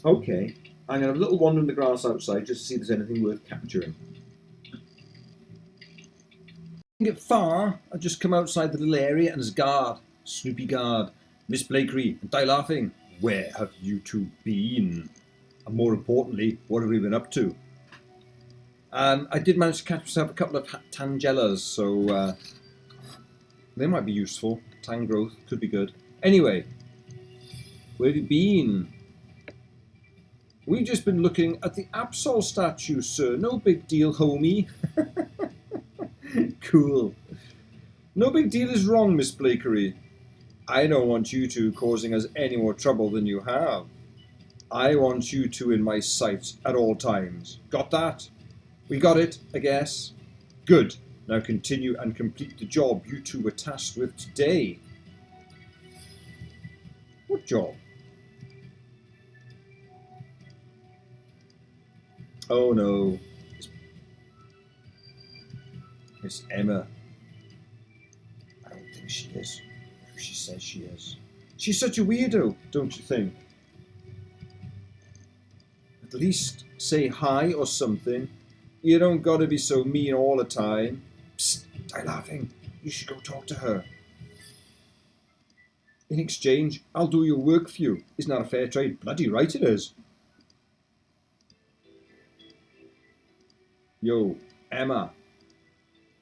S1: Okay, I'm going to have a little wander in the grass outside just to see if there's anything worth capturing. Get far, I just come outside the little area and there's guard, Snoopy guard, Miss Blakery, and Die Laughing. Where have you two been? And more importantly, what have we been up to? I did manage to catch myself a couple of Tangellas, so they might be useful. Tang growth could be good. Anyway, where have you been? We've just been looking at the Absol statue, sir. No big deal, homie. Cool. No big deal is wrong, Miss Blakery. I don't want you two causing us any more trouble than you have. I want you two in my sight at all times. Got that? We got it, I guess. Good. Now continue and complete the job you two were tasked with today. What job? Oh no. It's Emma. I don't think she is who she says she is. She's such a weirdo, don't you think? At least say hi or something. You don't gotta be so mean all the time. Psst, Die Laughing. You should go talk to her. In exchange, I'll do your work for you. Isn't that a fair trade? Bloody right it is. Yo, Emma.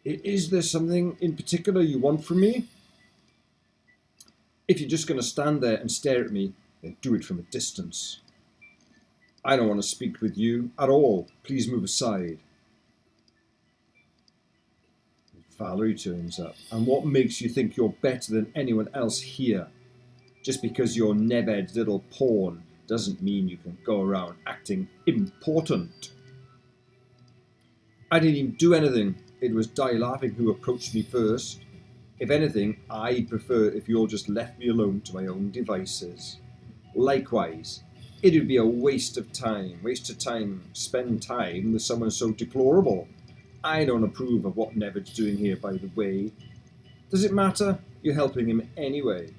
S1: Is there something in particular you want from me? If you're just going to stand there and stare at me, then do it from a distance. I don't want to speak with you at all. Please move aside. Valerie turns up. And what makes you think you're better than anyone else here? Just because you're Nebed's little pawn doesn't mean you can go around acting important. I didn't even do anything. It was Die Laughing who approached me first. If anything, I'd prefer if you all just left me alone to my own devices. Likewise, it would be a waste of time. Spend time with someone so deplorable. I don't approve of what Never's doing here, by the way. Does it matter? You're helping him anyway.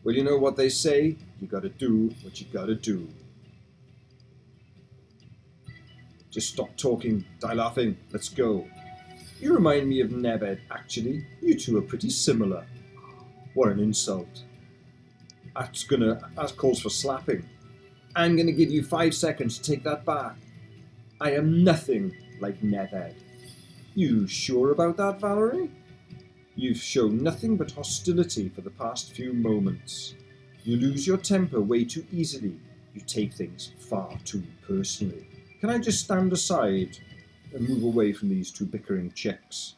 S1: Well, you know what they say? You gotta do what you gotta do. Just stop talking, Die Laughing. Let's go. You remind me of Nebed, actually. You two are pretty similar. What an insult. That calls for slapping. I'm gonna give you 5 seconds to take that back. I am nothing like Nebed. You sure about that, Valerie? You've shown nothing but hostility for the past few moments. You lose your temper way too easily. You take things far too personally. Can I just stand aside and move away from these two bickering chicks?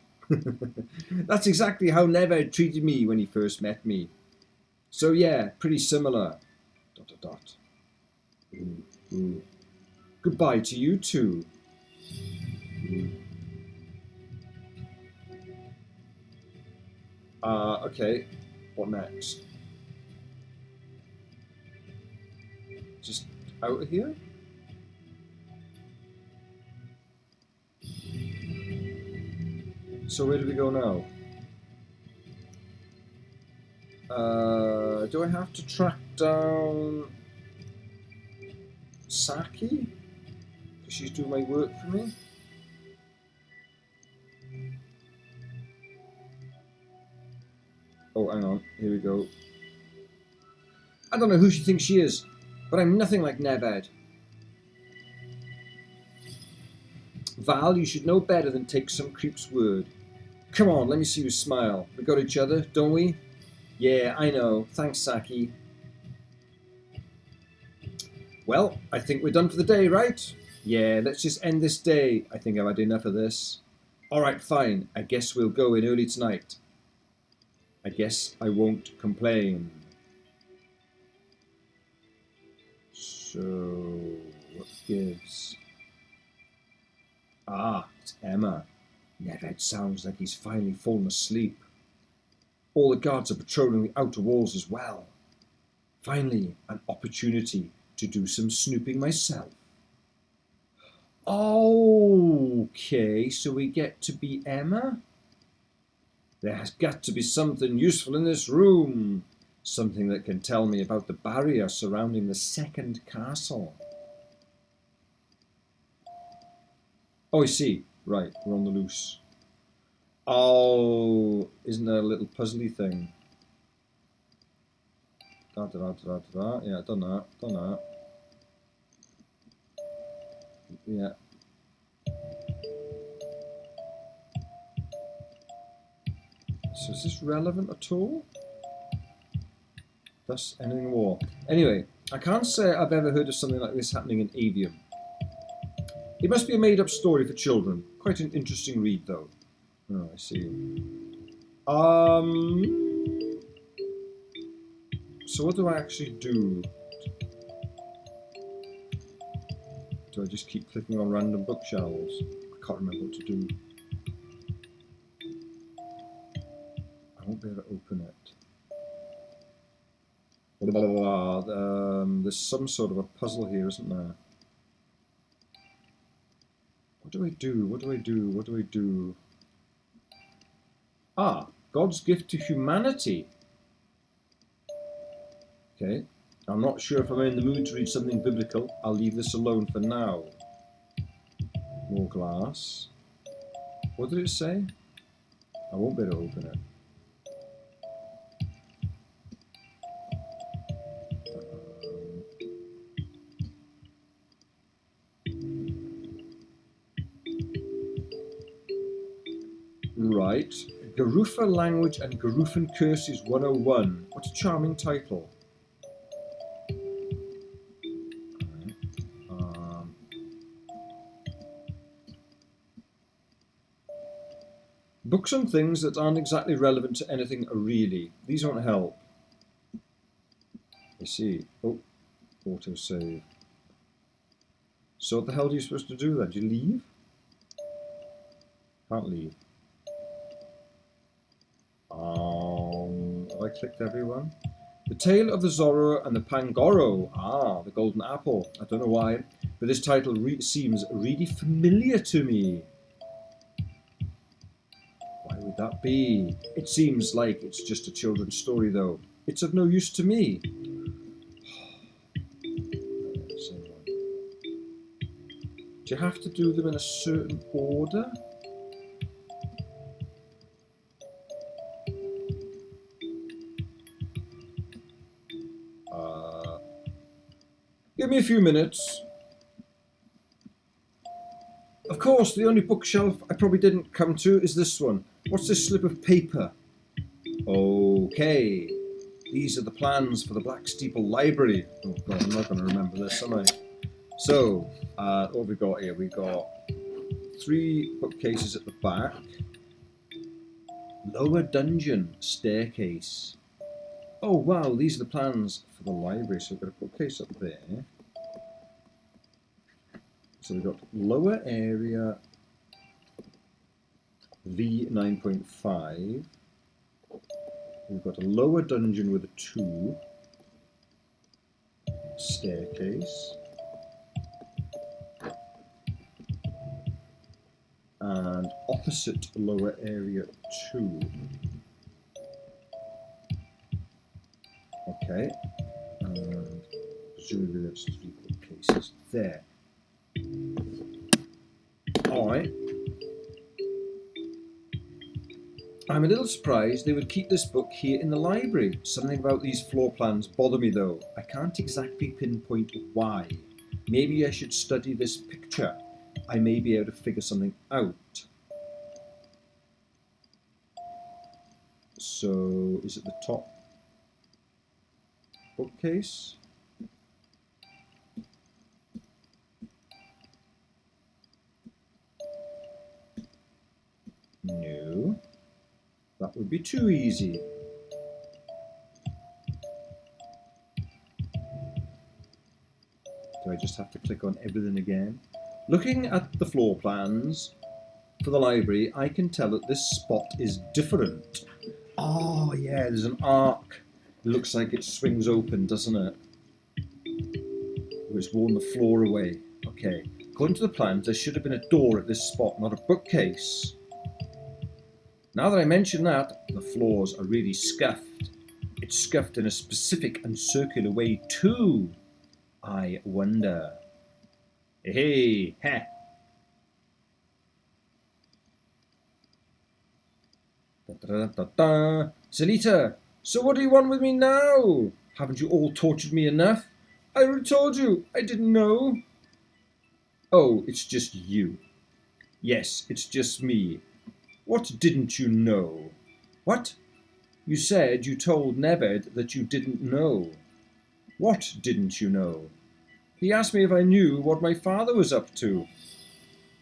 S1: That's exactly how Neved treated me when he first met me. So yeah, pretty similar. ... Ooh, ooh. Goodbye to you two. Ooh. Okay, what next? Just out of here? So where do we go now? Do I have to track down Saki? Because she's doing my work for me? Oh, hang on. Here we go. I don't know who she thinks she is, but I'm nothing like Neved. Val, you should know better than take some creep's word. Come on, let me see you smile. We got each other, don't we? Yeah, I know. Thanks, Saki. Well, I think we're done for the day, right? Yeah, let's just end this day. I think I've had enough of this. Alright, fine. I guess we'll go in early tonight. I guess I won't complain. So, what gives? Ah, it's Emma. Neved sounds like he's finally fallen asleep. All the guards are patrolling the outer walls as well. Finally, an opportunity to do some snooping myself. Okay, so we get to be Emma? There has got to be something useful in this room. Something that can tell me about the barrier surrounding the second castle. Oh, I see. Right, we're on the loose. Oh, isn't there a little puzzly thing? Da, da, da, da, da, da. Yeah, done that, done that. Yeah. So is this relevant at all? Thus ending the war. Anyway, I can't say I've ever heard of something like this happening in Avium. It must be a made-up story for children. Quite an interesting read, though. Oh, I see. So what do I actually do? Do I just keep clicking on random bookshelves? I can't remember what to do. I won't be able to open it. Blah, blah, blah, blah. There's some sort of a puzzle here, isn't there? What do I do? What do I do? What do I do? Ah, God's gift to humanity. Okay, I'm not sure if I'm in the mood to read something biblical. I'll leave this alone for now. More glass. What did it say? I won't be able to open it. Right. Garufa Language and Garufan Curses 101. What a charming title. Books on things that aren't exactly relevant to anything really. These won't help. I see. Oh, autosave. So what the hell are you supposed to do then? Do you leave? Can't leave. Have I clicked everyone? The Tale of the Zorro and the Pangoro. Ah, the Golden Apple. I don't know why, but this title seems really familiar to me. Why would that be? It seems like it's just a children's story, though. It's of no use to me. Do you have to do them in a certain order? Give me a few minutes. Of course, the only bookshelf I probably didn't come to is this one. What's this slip of paper? Okay. These are the plans for the Black Steeple Library. Oh god, I'm not going to remember this, am I? So, what have we got here? We've got 3 bookcases at the back. Lower dungeon staircase. Oh wow, these are the plans for the library. So we've got a bookcase up there. So we've got lower area V9.5. We've got a lower dungeon with a 2. Staircase. And opposite lower area 2. Okay. And presumably that's 3 bookcases there. Alright. I'm a little surprised they would keep this book here in the library. Something about these floor plans bother me though. I can't exactly pinpoint why. Maybe I should study this picture. I may be able to figure something out. So, is it the top bookcase? No. That would be too easy. Do I just have to click on everything again? Looking at the floor plans for the library, I can tell that this spot is different. Oh yeah, there's an arc. It looks like it swings open, doesn't it? It's worn the floor away. Okay. According to the plans, there should have been a door at this spot, not a bookcase. Now that I mention that, the floors are really scuffed. It's scuffed in a specific and circular way too. I wonder. Hey, heh. Da-da-da-da-da. Salita, so what do you want with me now? Haven't you all tortured me enough? I already told you, I didn't know. Oh, it's just you. Yes, it's just me. What didn't you know? What? You said you told Neved that you didn't know. What didn't you know? He asked me if I knew what my father was up to.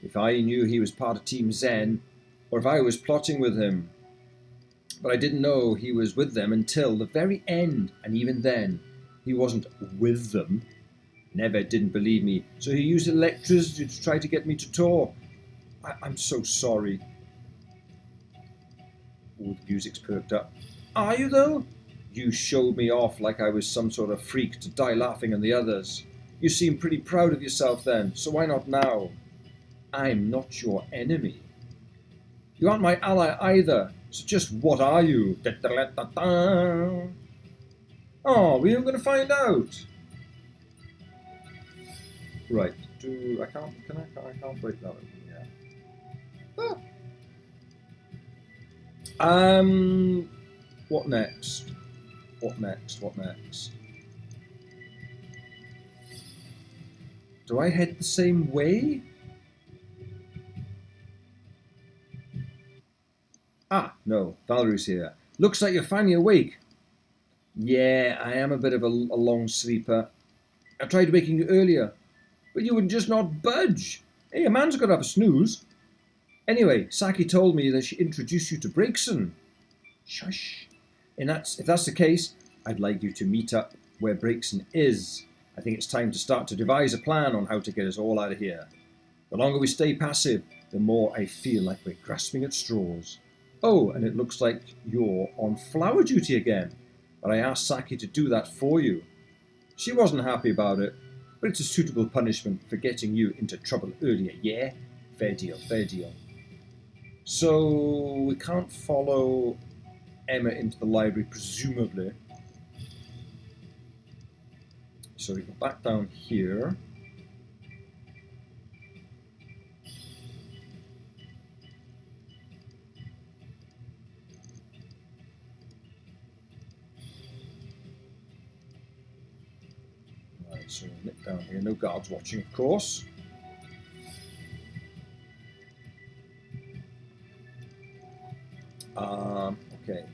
S1: If I knew he was part of Team Zen, or if I was plotting with him. But I didn't know he was with them until the very end, and even then, he wasn't with them. Neved didn't believe me, so he used electricity to try to get me to talk. I'm so sorry. All the music's perked up. Are you though? You showed me off like I was some sort of freak to die laughing on the others. You seem pretty proud of yourself then, so why not now? I'm not your enemy. You aren't my ally either, so just what are you? Da-da-da-da-da. Oh, we're going to find out. Right. I can't break that open yet. Ah. What next? What next? What next? Do I head the same way? Ah, no, Valerie's here. Looks like you're finally awake. Yeah, I am a bit of a long sleeper. I tried waking you earlier, but you would just not budge. Hey, a man's got to have a snooze. Anyway, Saki told me that she introduced you to Breakson. Shush. If that's the case, I'd like you to meet up where Breakson is. I think it's time to start to devise a plan on how to get us all out of here. The longer we stay passive, the more I feel like we're grasping at straws. Oh, and it looks like you're on flower duty again. But I asked Saki to do that for you. She wasn't happy about it, but it's a suitable punishment for getting you into trouble earlier, yeah? Fair deal, fair deal. So we can't follow Emma into the library, presumably. So we go back down here. Right, so we'll nip down here. No guards watching, of course. Okay.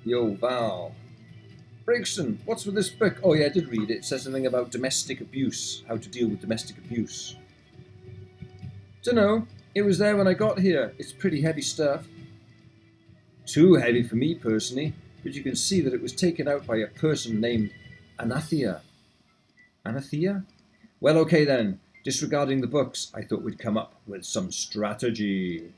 S1: Yo, Val. Breakson, what's with this book? Oh yeah, I did read it. It says something about domestic abuse, how to deal with domestic abuse. Dunno, it was there when I got here. It's pretty heavy stuff. Too heavy for me personally, but you can see that it was taken out by a person named Anathea. Anathea? Well, okay then. Disregarding the books, I thought we'd come up with some strategy.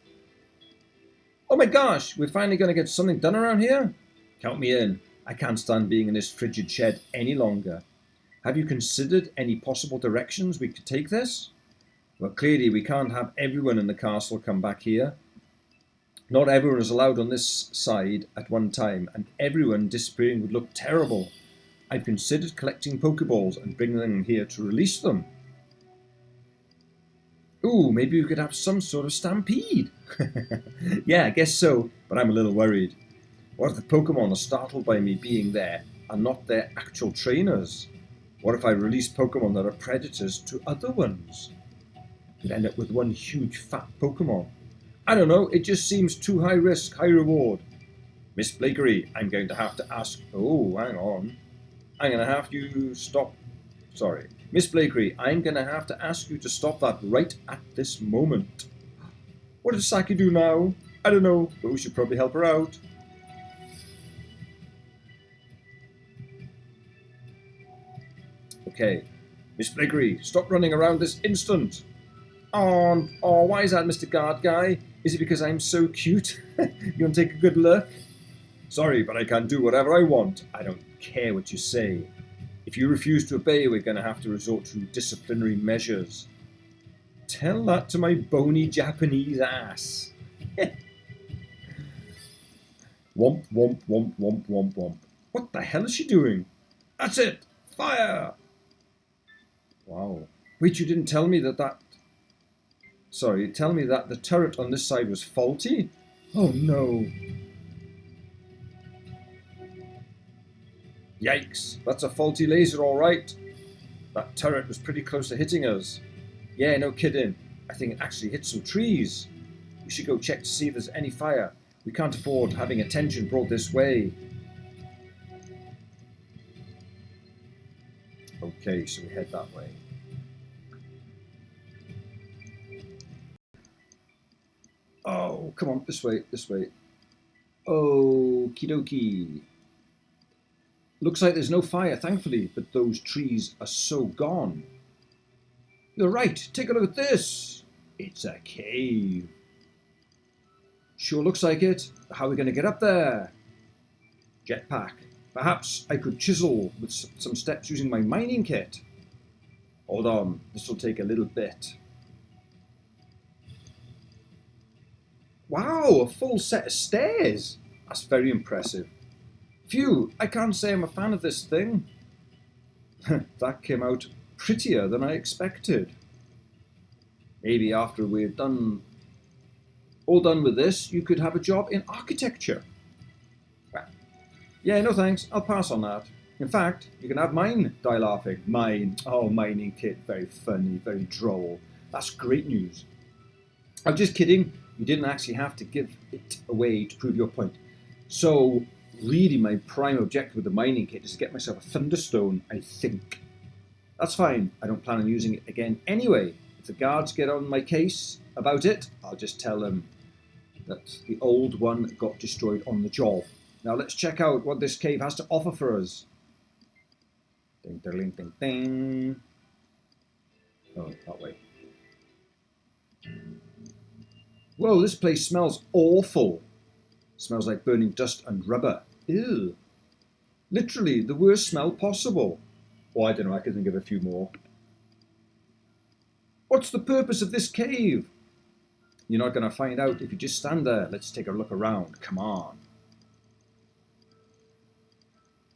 S1: Oh my gosh, we're finally going to get something done around here? Count me in. I can't stand being in this frigid shed any longer. Have you considered any possible directions we could take this? Well, clearly we can't have everyone in the castle come back here. Not everyone is allowed on this side at one time, and everyone disappearing would look terrible. I've considered collecting Pokeballs and bringing them here to release them. Ooh, maybe we could have some sort of stampede. Yeah, I guess so, but I'm a little worried. What if the Pokemon are startled by me being there and not their actual trainers? What if I release Pokemon that are predators to other ones? Could end up with one huge fat Pokemon. I don't know, it just seems too high risk, high reward. Miss Blakery, I'm going to have to ask... Oh, hang on. I'm going to have you stop... Sorry. Miss Blakery, I'm going to have to ask you to stop that right at this moment. What does Saki do now? I don't know, but we should probably help her out. Okay. Miss Blakery, stop running around this instant. Oh, why is that, Mr. Guard Guy? Is it because I'm so cute? You want to take a good look? Sorry, but I can do whatever I want. I don't care what you say. If you refuse to obey, we're going to have to resort to disciplinary measures. Tell that to my bony Japanese ass. Womp, womp, womp, womp, womp, womp. What the hell is she doing? That's it! Fire! Wow. Wait, you didn't tell me that... Sorry, tell me that the turret on this side was faulty? Oh no. Yikes, that's a faulty laser, all right. That turret was pretty close to hitting us. Yeah, no kidding. I think it actually hit some trees. We should go check to see if there's any fire. We can't afford having attention brought this way. Okay, so we head that way. Oh, come on, this way, this way. Okie dokie. Looks like there's no fire, thankfully, but those trees are so gone. You're right, take a look at this. It's a cave. Sure looks like it. How are we going to get up there? Jetpack. Perhaps I could chisel with some steps using my mining kit. Hold on, this will take a little bit. Wow, a full set of stairs. That's very impressive. Phew, I can't say I'm a fan of this thing. That came out prettier than I expected. Maybe after we're all done with this, you could have a job in architecture. Well, yeah, no thanks, I'll pass on that. In fact, you can have mine, die laughing. Mine, oh, mining kit, very funny, very droll. That's great news. I'm just kidding, you didn't actually have to give it away to prove your point. So, really my prime objective with the mining kit is to get myself a thunderstone, I think. That's fine, I don't plan on using it again anyway. If the guards get on my case about it, I'll just tell them that the old one got destroyed on the job. Now let's check out what this cave has to offer for us. Ding, ding, ding, ding. Oh, that way. Whoa, this place smells awful. Smells like burning dust and rubber. Ew. Literally the worst smell possible. Oh, I don't know, I can think of a few more. What's the purpose of this cave? You're not going to find out if you just stand there. Let's take a look around. Come on.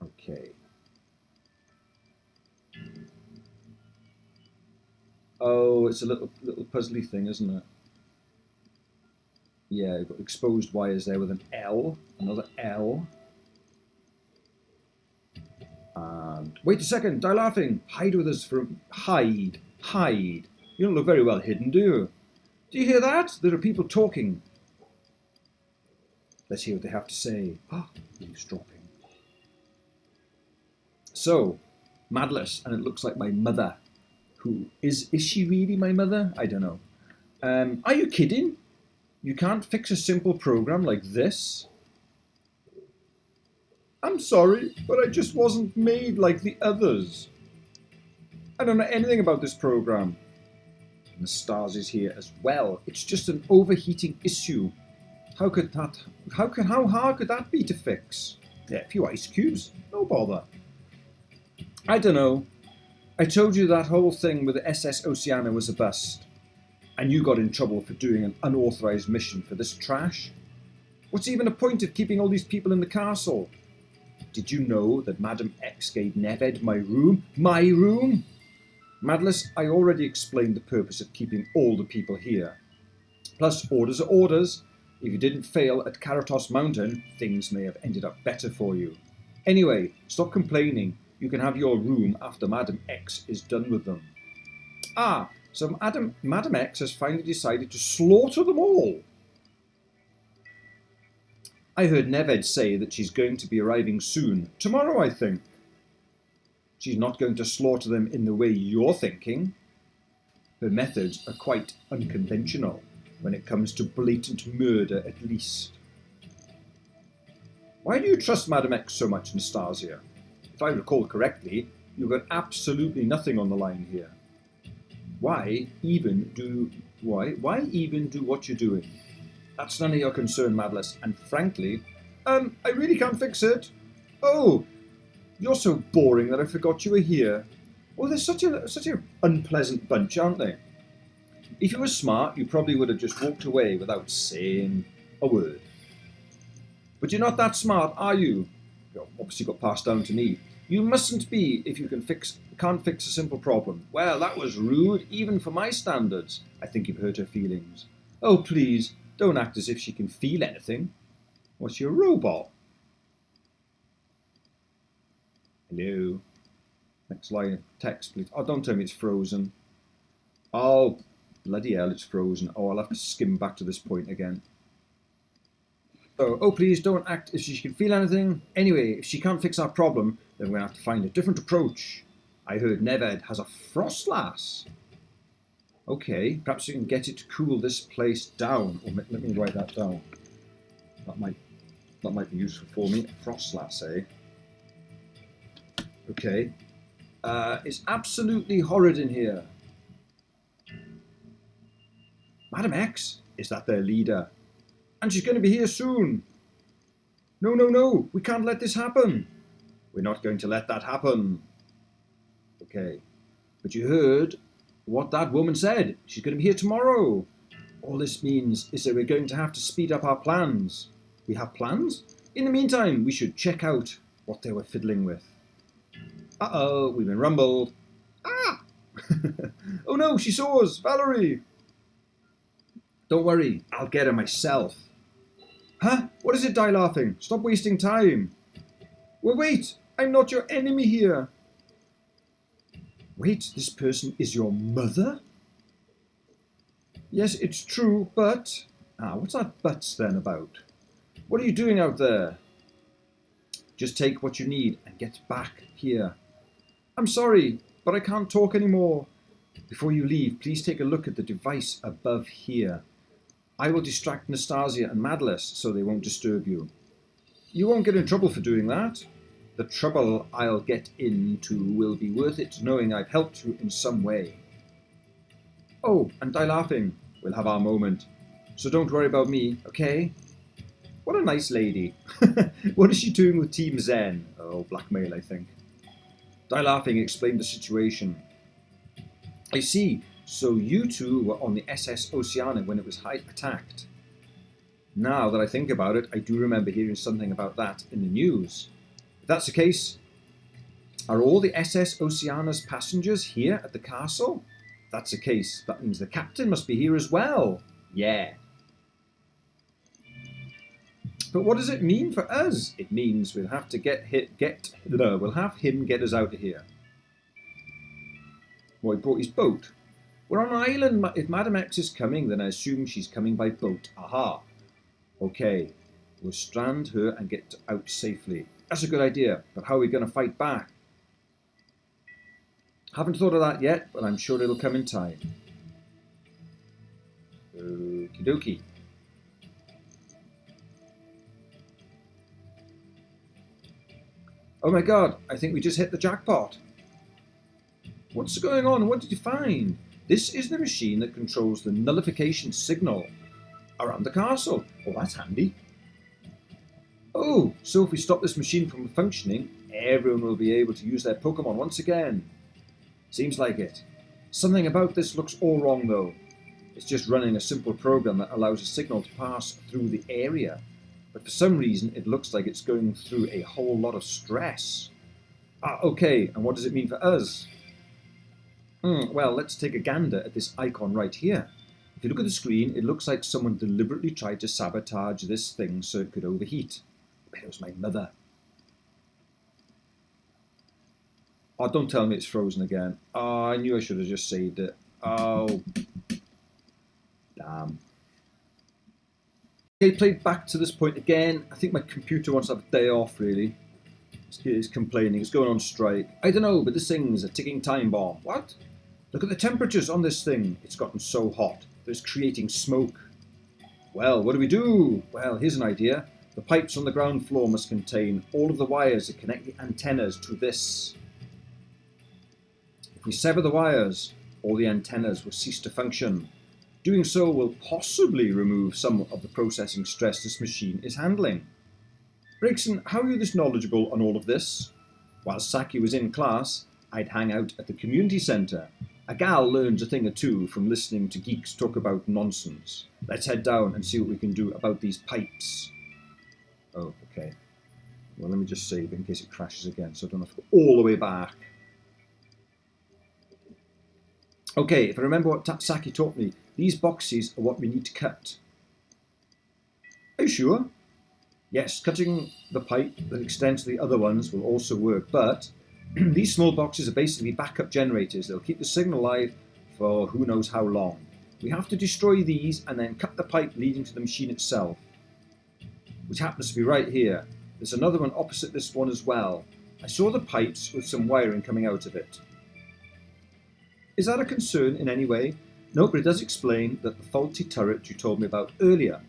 S1: Okay. Oh, it's a little puzzly thing, isn't it? Yeah, you've got exposed wires there with an L, another L. And wait a second, die laughing. Hide with us from hide. Hide. You don't look very well hidden, do you? Do you hear that? There are people talking. Let's hear what they have to say. Ah, eavesdropping. So, Madless, and it looks like my mother. Who is she really my mother? I don't know. Are you kidding? You can't fix a simple program like this? I'm sorry, but I just wasn't made like the others. I don't know anything about this program. And the stars is here as well. It's just an overheating issue. How hard could that be to fix? Yeah, a few ice cubes, no bother. I don't know. I told you that whole thing with the SS Oceana was a bust. And you got in trouble for doing an unauthorized mission for this trash? What's even the point of keeping all these people in the castle? Did you know that Madam X gave Neved my room? My room? Madless, I already explained the purpose of keeping all the people here. Plus, orders are orders. If you didn't fail at Karatos Mountain, things may have ended up better for you. Anyway, stop complaining. You can have your room after Madam X is done with them. Ah, so Madam X has finally decided to slaughter them all. I heard Neved say that she's going to be arriving soon. Tomorrow, I think. She's not going to slaughter them in the way you're thinking. Her methods are quite unconventional when it comes to blatant murder, at least. Why do you trust Madam X so much, Nastasia? If I recall correctly, you've got absolutely nothing on the line here. Why even do what you're doing? That's none of your concern, Madless, and frankly, I really can't fix it. Oh, you're so boring that I forgot you were here. Oh, they're such a unpleasant bunch, aren't they? If you were smart, you probably would have just walked away without saying a word. But you're not that smart, are you? You obviously got passed down to me. You mustn't be if you can't fix a simple problem. Well, that was rude, even for my standards. I think you've hurt her feelings. Oh, please, don't act as if she can feel anything. What's she, a robot? Hello. Next line of text, please. Oh, don't tell me it's frozen. Oh, bloody hell, it's frozen. Oh, I'll have to skim back to this point again. Oh, please don't act as if she can feel anything. Anyway, if she can't fix our problem, then we're going to have to find a different approach. I heard Neved has a frost lass. Okay, perhaps we can get it to cool this place down. Or let me write that down. That might be useful for me. Frost lass, eh? Okay. It's absolutely horrid in here. Madam X? Is that their leader? And she's going to be here soon. No, we can't let this happen. We're not going to let that happen. Okay, but you heard what that woman said. She's going to be here tomorrow. All this means is that we're going to have to speed up our plans. We have plans? In the meantime, we should check out what they were fiddling with. Uh-oh, we've been rumbled. Ah! Oh no, she saw us, Valerie. Don't worry, I'll get her myself. Huh? What is it, Die Laughing? Stop wasting time. Well, wait, I'm not your enemy here. Wait, this person is your mother? Yes, it's true, but... what's that but then about? What are you doing out there? Just take what you need and get back here. I'm sorry, but I can't talk anymore. Before you leave, please take a look at the device above here. I will distract Nastasia and Madless so they won't disturb you. You won't get in trouble for doing that. The trouble I'll get into will be worth it knowing I've helped you in some way. Oh, and Die Laughing, we'll have our moment. So don't worry about me, okay? What a nice lady. What is she doing with Team Zen? Oh, blackmail, I think. Die Laughing explained the situation. I see. So you two were on the SS Oceania when it was attacked. Now that I think about it, I do remember hearing something about that in the news. If that's the case, are all the SS Oceania's passengers here at the castle? If that's the case, that means the captain must be here as well. Yeah. But what does it mean for us? It means we'll have to we'll have him get us out of here. Well, he brought his boat. We're on an island. If Madam X is coming, then I assume she's coming by boat. Aha. Okay. We'll strand her and get out safely. That's a good idea. But how are we going to fight back? Haven't thought of that yet, but I'm sure it'll come in time. Okie dokie. Oh my god, I think we just hit the jackpot. What's going on? What did you find? This is the machine that controls the nullification signal around the castle. Oh, that's handy. Oh, so if we stop this machine from functioning, everyone will be able to use their Pokemon once again. Seems like it. Something about this looks all wrong though. It's just running a simple program that allows a signal to pass through the area. But for some reason, it looks like it's going through a whole lot of stress. Okay, and what does it mean for us? Well, let's take a gander at this icon right here. If you look at the screen, it looks like someone deliberately tried to sabotage this thing so it could overheat. I bet it was my mother. Oh, don't tell me it's frozen again. Oh, I knew I should have just saved it. Oh, damn. Okay, played back to this point again. I think my computer wants to have a day off, really. It's complaining. It's going on strike. I don't know, but this thing's a ticking time bomb. What? Look at the temperatures on this thing. It's gotten so hot that it's creating smoke. Well, what do we do? Well, here's an idea. The pipes on the ground floor must contain all of the wires that connect the antennas to this. If we sever the wires, all the antennas will cease to function. Doing so will possibly remove some of the processing stress this machine is handling. Gregson, how are you this knowledgeable on all of this? While Saki was in class, I'd hang out at the community centre. A gal learns a thing or two from listening to geeks talk about nonsense. Let's head down and see what we can do about these pipes. Oh, okay. Well, let me just save in case it crashes again, so I don't have to go all the way back. Okay, if I remember what Saki taught me, these boxes are what we need to cut. Are you sure? Yes, cutting the pipe that extends to the other ones will also work, but these small boxes are basically backup generators. They'll keep the signal alive for who knows how long. We have to destroy these and then cut the pipe leading to the machine itself, which happens to be right here. There's another one opposite this one as well. I saw the pipes with some wiring coming out of it. Is that a concern in any way? No, but it does explain that the faulty turret you told me about earlier.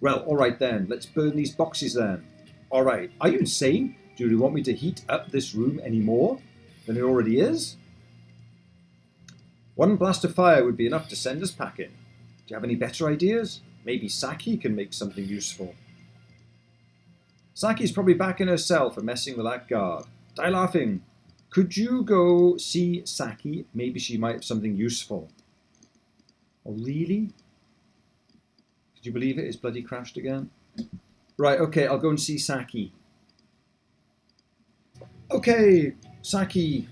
S1: Well, alright then, let's burn these boxes then. Alright, are you insane? Do you want me to heat up this room any more than it already is? One blast of fire would be enough to send us packing. Do you have any better ideas? Maybe Saki can make something useful. Saki's probably back in her cell for messing with that guard. Die laughing. Could you go see Saki? Maybe she might have something useful. Oh, really? Did you believe it? It's bloody crashed again. Right, okay, I'll go and see Saki. Okay, Saki.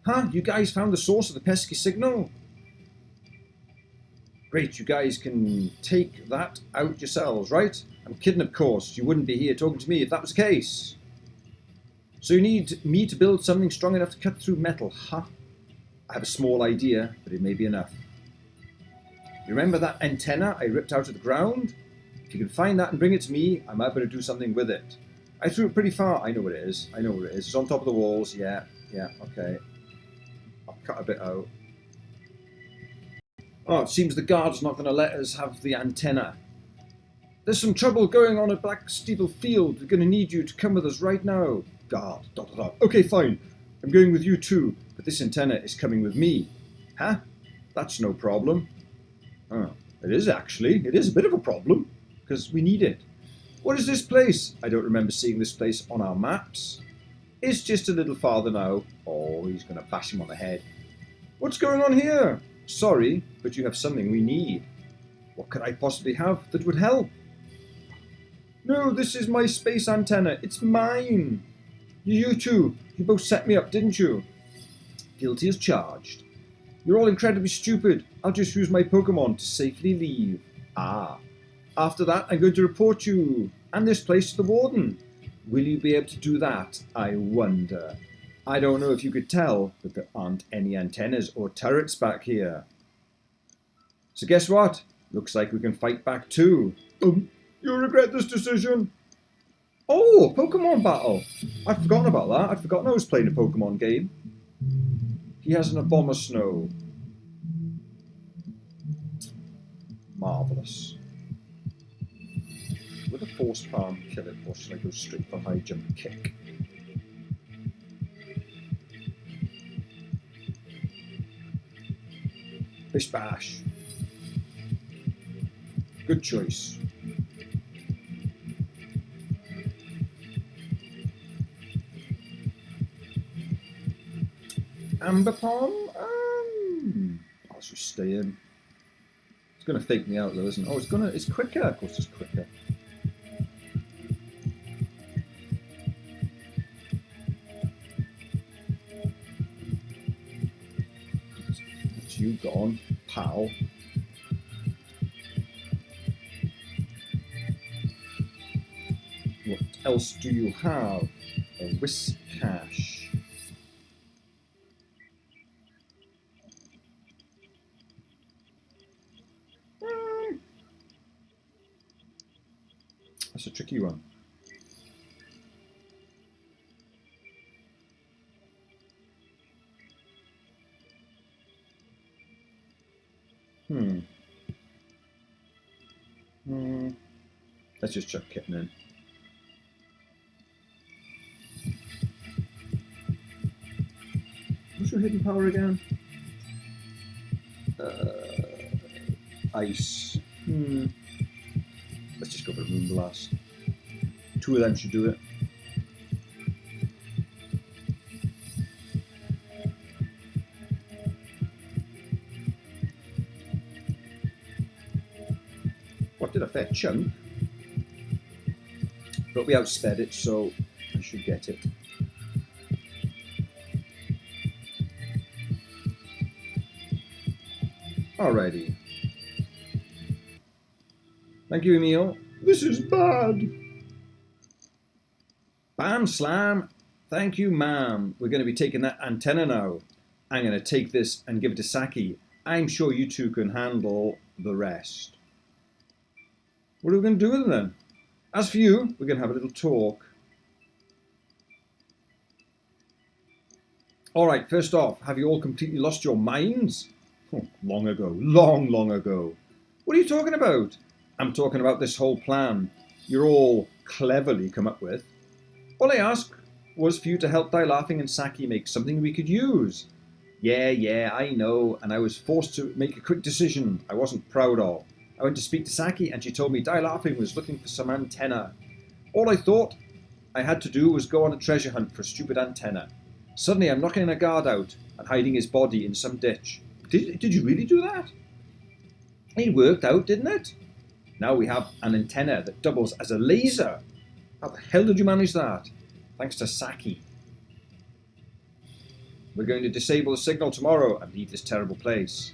S1: Huh? You guys found the source of the pesky signal? Great, you guys can take that out yourselves, right? I'm kidding, of course. You wouldn't be here talking to me if that was the case. So you need me to build something strong enough to cut through metal, huh? I have a small idea, but it may be enough. You remember that antenna I ripped out of the ground? If you can find that and bring it to me, I might be able to do something with it. I threw it pretty far. I know what it is. I know what it is. It's on top of the walls. Yeah, okay. I'll cut a bit out. Oh, it seems the guard's not going to let us have the antenna. There's some trouble going on at Black Steeple Field. We're going to need you to come with us right now. Guard, ... Okay, fine. I'm going with you too, but this antenna is coming with me. Huh? That's no problem. Oh, it is actually. It is a bit of a problem, because we need it. What is this place? I don't remember seeing this place on our maps. It's just a little farther now. Oh, he's going to bash him on the head. What's going on here? Sorry, but you have something we need. What could I possibly have that would help? No, this is my space antenna. It's mine. You two, you both set me up, didn't you? Guilty as charged. You're all incredibly stupid. I'll just use my Pokemon to safely leave. Ah. After that, I'm going to report you and this place to the warden. Will you be able to do that? I wonder. I don't know if you could tell, but there aren't any antennas or turrets back here. So guess what? Looks like we can fight back too. You'll regret this decision. Oh, Pokemon battle. I'd forgotten about that. I'd forgotten I was playing a Pokemon game. He has an Abomasnow. Marvellous. With a Force Palm kill it, or should I go straight for high jump kick? Bish bash. Good choice. Amber Palm? I'll just stay in. It's going to fake me out though, isn't it? Oh, it's quicker. Of course it's quicker. you gone, pal? What else do you have? A whisk cash. That's a tricky one. Let's just chuck kitten in. What's your hidden power again? Ice. Let's just go for Moon Blast. 2 of them should do it. What did a fair chunk? But we outsped it, so I should get it. Alrighty. Thank you, Emil. This is bad. Bam slam. Thank you, ma'am. We're going to be taking that antenna now. I'm going to take this and give it to Saki. I'm sure you two can handle the rest. What are we going to do with them then? As for you, we're going to have a little talk. Alright, first off, have you all completely lost your minds? Oh, long ago. Long ago. What are you talking about? I'm talking about this whole plan you're all cleverly come up with. All I asked was for you to help Die Laughing and Saki make something we could use. Yeah, I know, and I was forced to make a quick decision I wasn't proud of. I went to speak to Saki and she told me Die Laughing was looking for some antenna. All I thought I had to do was go on a treasure hunt for a stupid antenna. Suddenly I'm knocking a guard out and hiding his body in some ditch. Did you really do that? It worked out, didn't it? Now we have an antenna that doubles as a laser. How the hell did you manage that? Thanks to Saki. We're going to disable the signal tomorrow and leave this terrible place.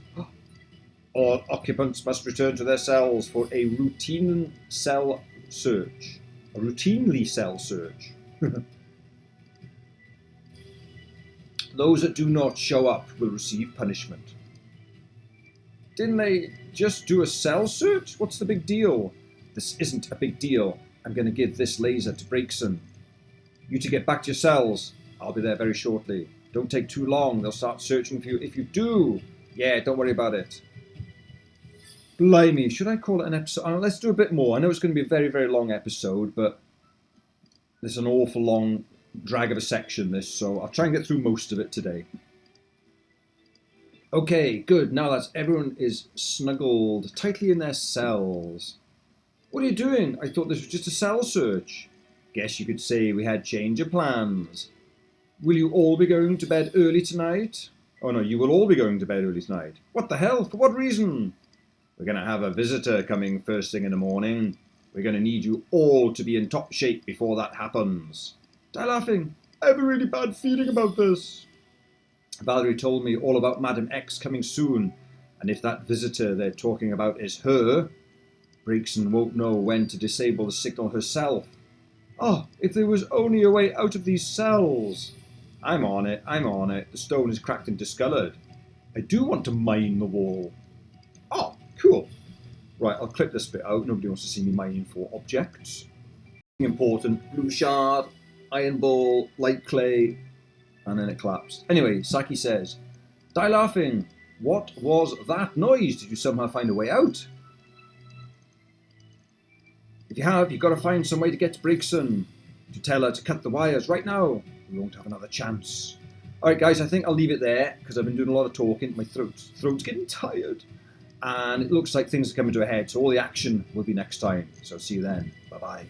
S1: All occupants must return to their cells for a routine cell search. A routinely cell search. Those that do not show up will receive punishment. Didn't they just do a cell search? What's the big deal? This isn't a big deal. I'm going to give this laser to Breakson. You to get back to your cells. I'll be there very shortly. Don't take too long. They'll start searching for you. If you do, yeah, don't worry about it. Blimey, should I call it an episode? Let's do a bit more. I know it's going to be a very, very long episode, but there's an awful long drag of a section, this, so I'll try and get through most of it today. Okay, good. Now that everyone is snuggled tightly in their cells. What are you doing? I thought this was just a cell search. Guess you could say we had change of plans. Will you all be going to bed early tonight? Oh no, you will all be going to bed early tonight. What the hell? For what reason? We're going to have a visitor coming first thing in the morning. We're going to need you all to be in top shape before that happens. Die Laughing. I have a really bad feeling about this. Valerie told me all about Madam X coming soon, and if that visitor they're talking about is her, Breakson won't know when to disable the signal herself. Oh, if there was only a way out of these cells. I'm on it. The stone is cracked and discoloured. I do want to mine the wall. Oh, cool. Right, I'll clip this bit out. Nobody wants to see me mining for objects. Important. Blue shard, iron ball, light clay, and then it collapsed. Anyway, Saki says, Die Laughing, what was that noise? Did you somehow find a way out? If you have, you've got to find some way to get to Breakson, to tell her to cut the wires right now. We won't have another chance. Alright guys, I think I'll leave it there, because I've been doing a lot of talking. My throat's getting tired. And it looks like things are coming to a head, so all the action will be next time. So see you then. Bye-bye.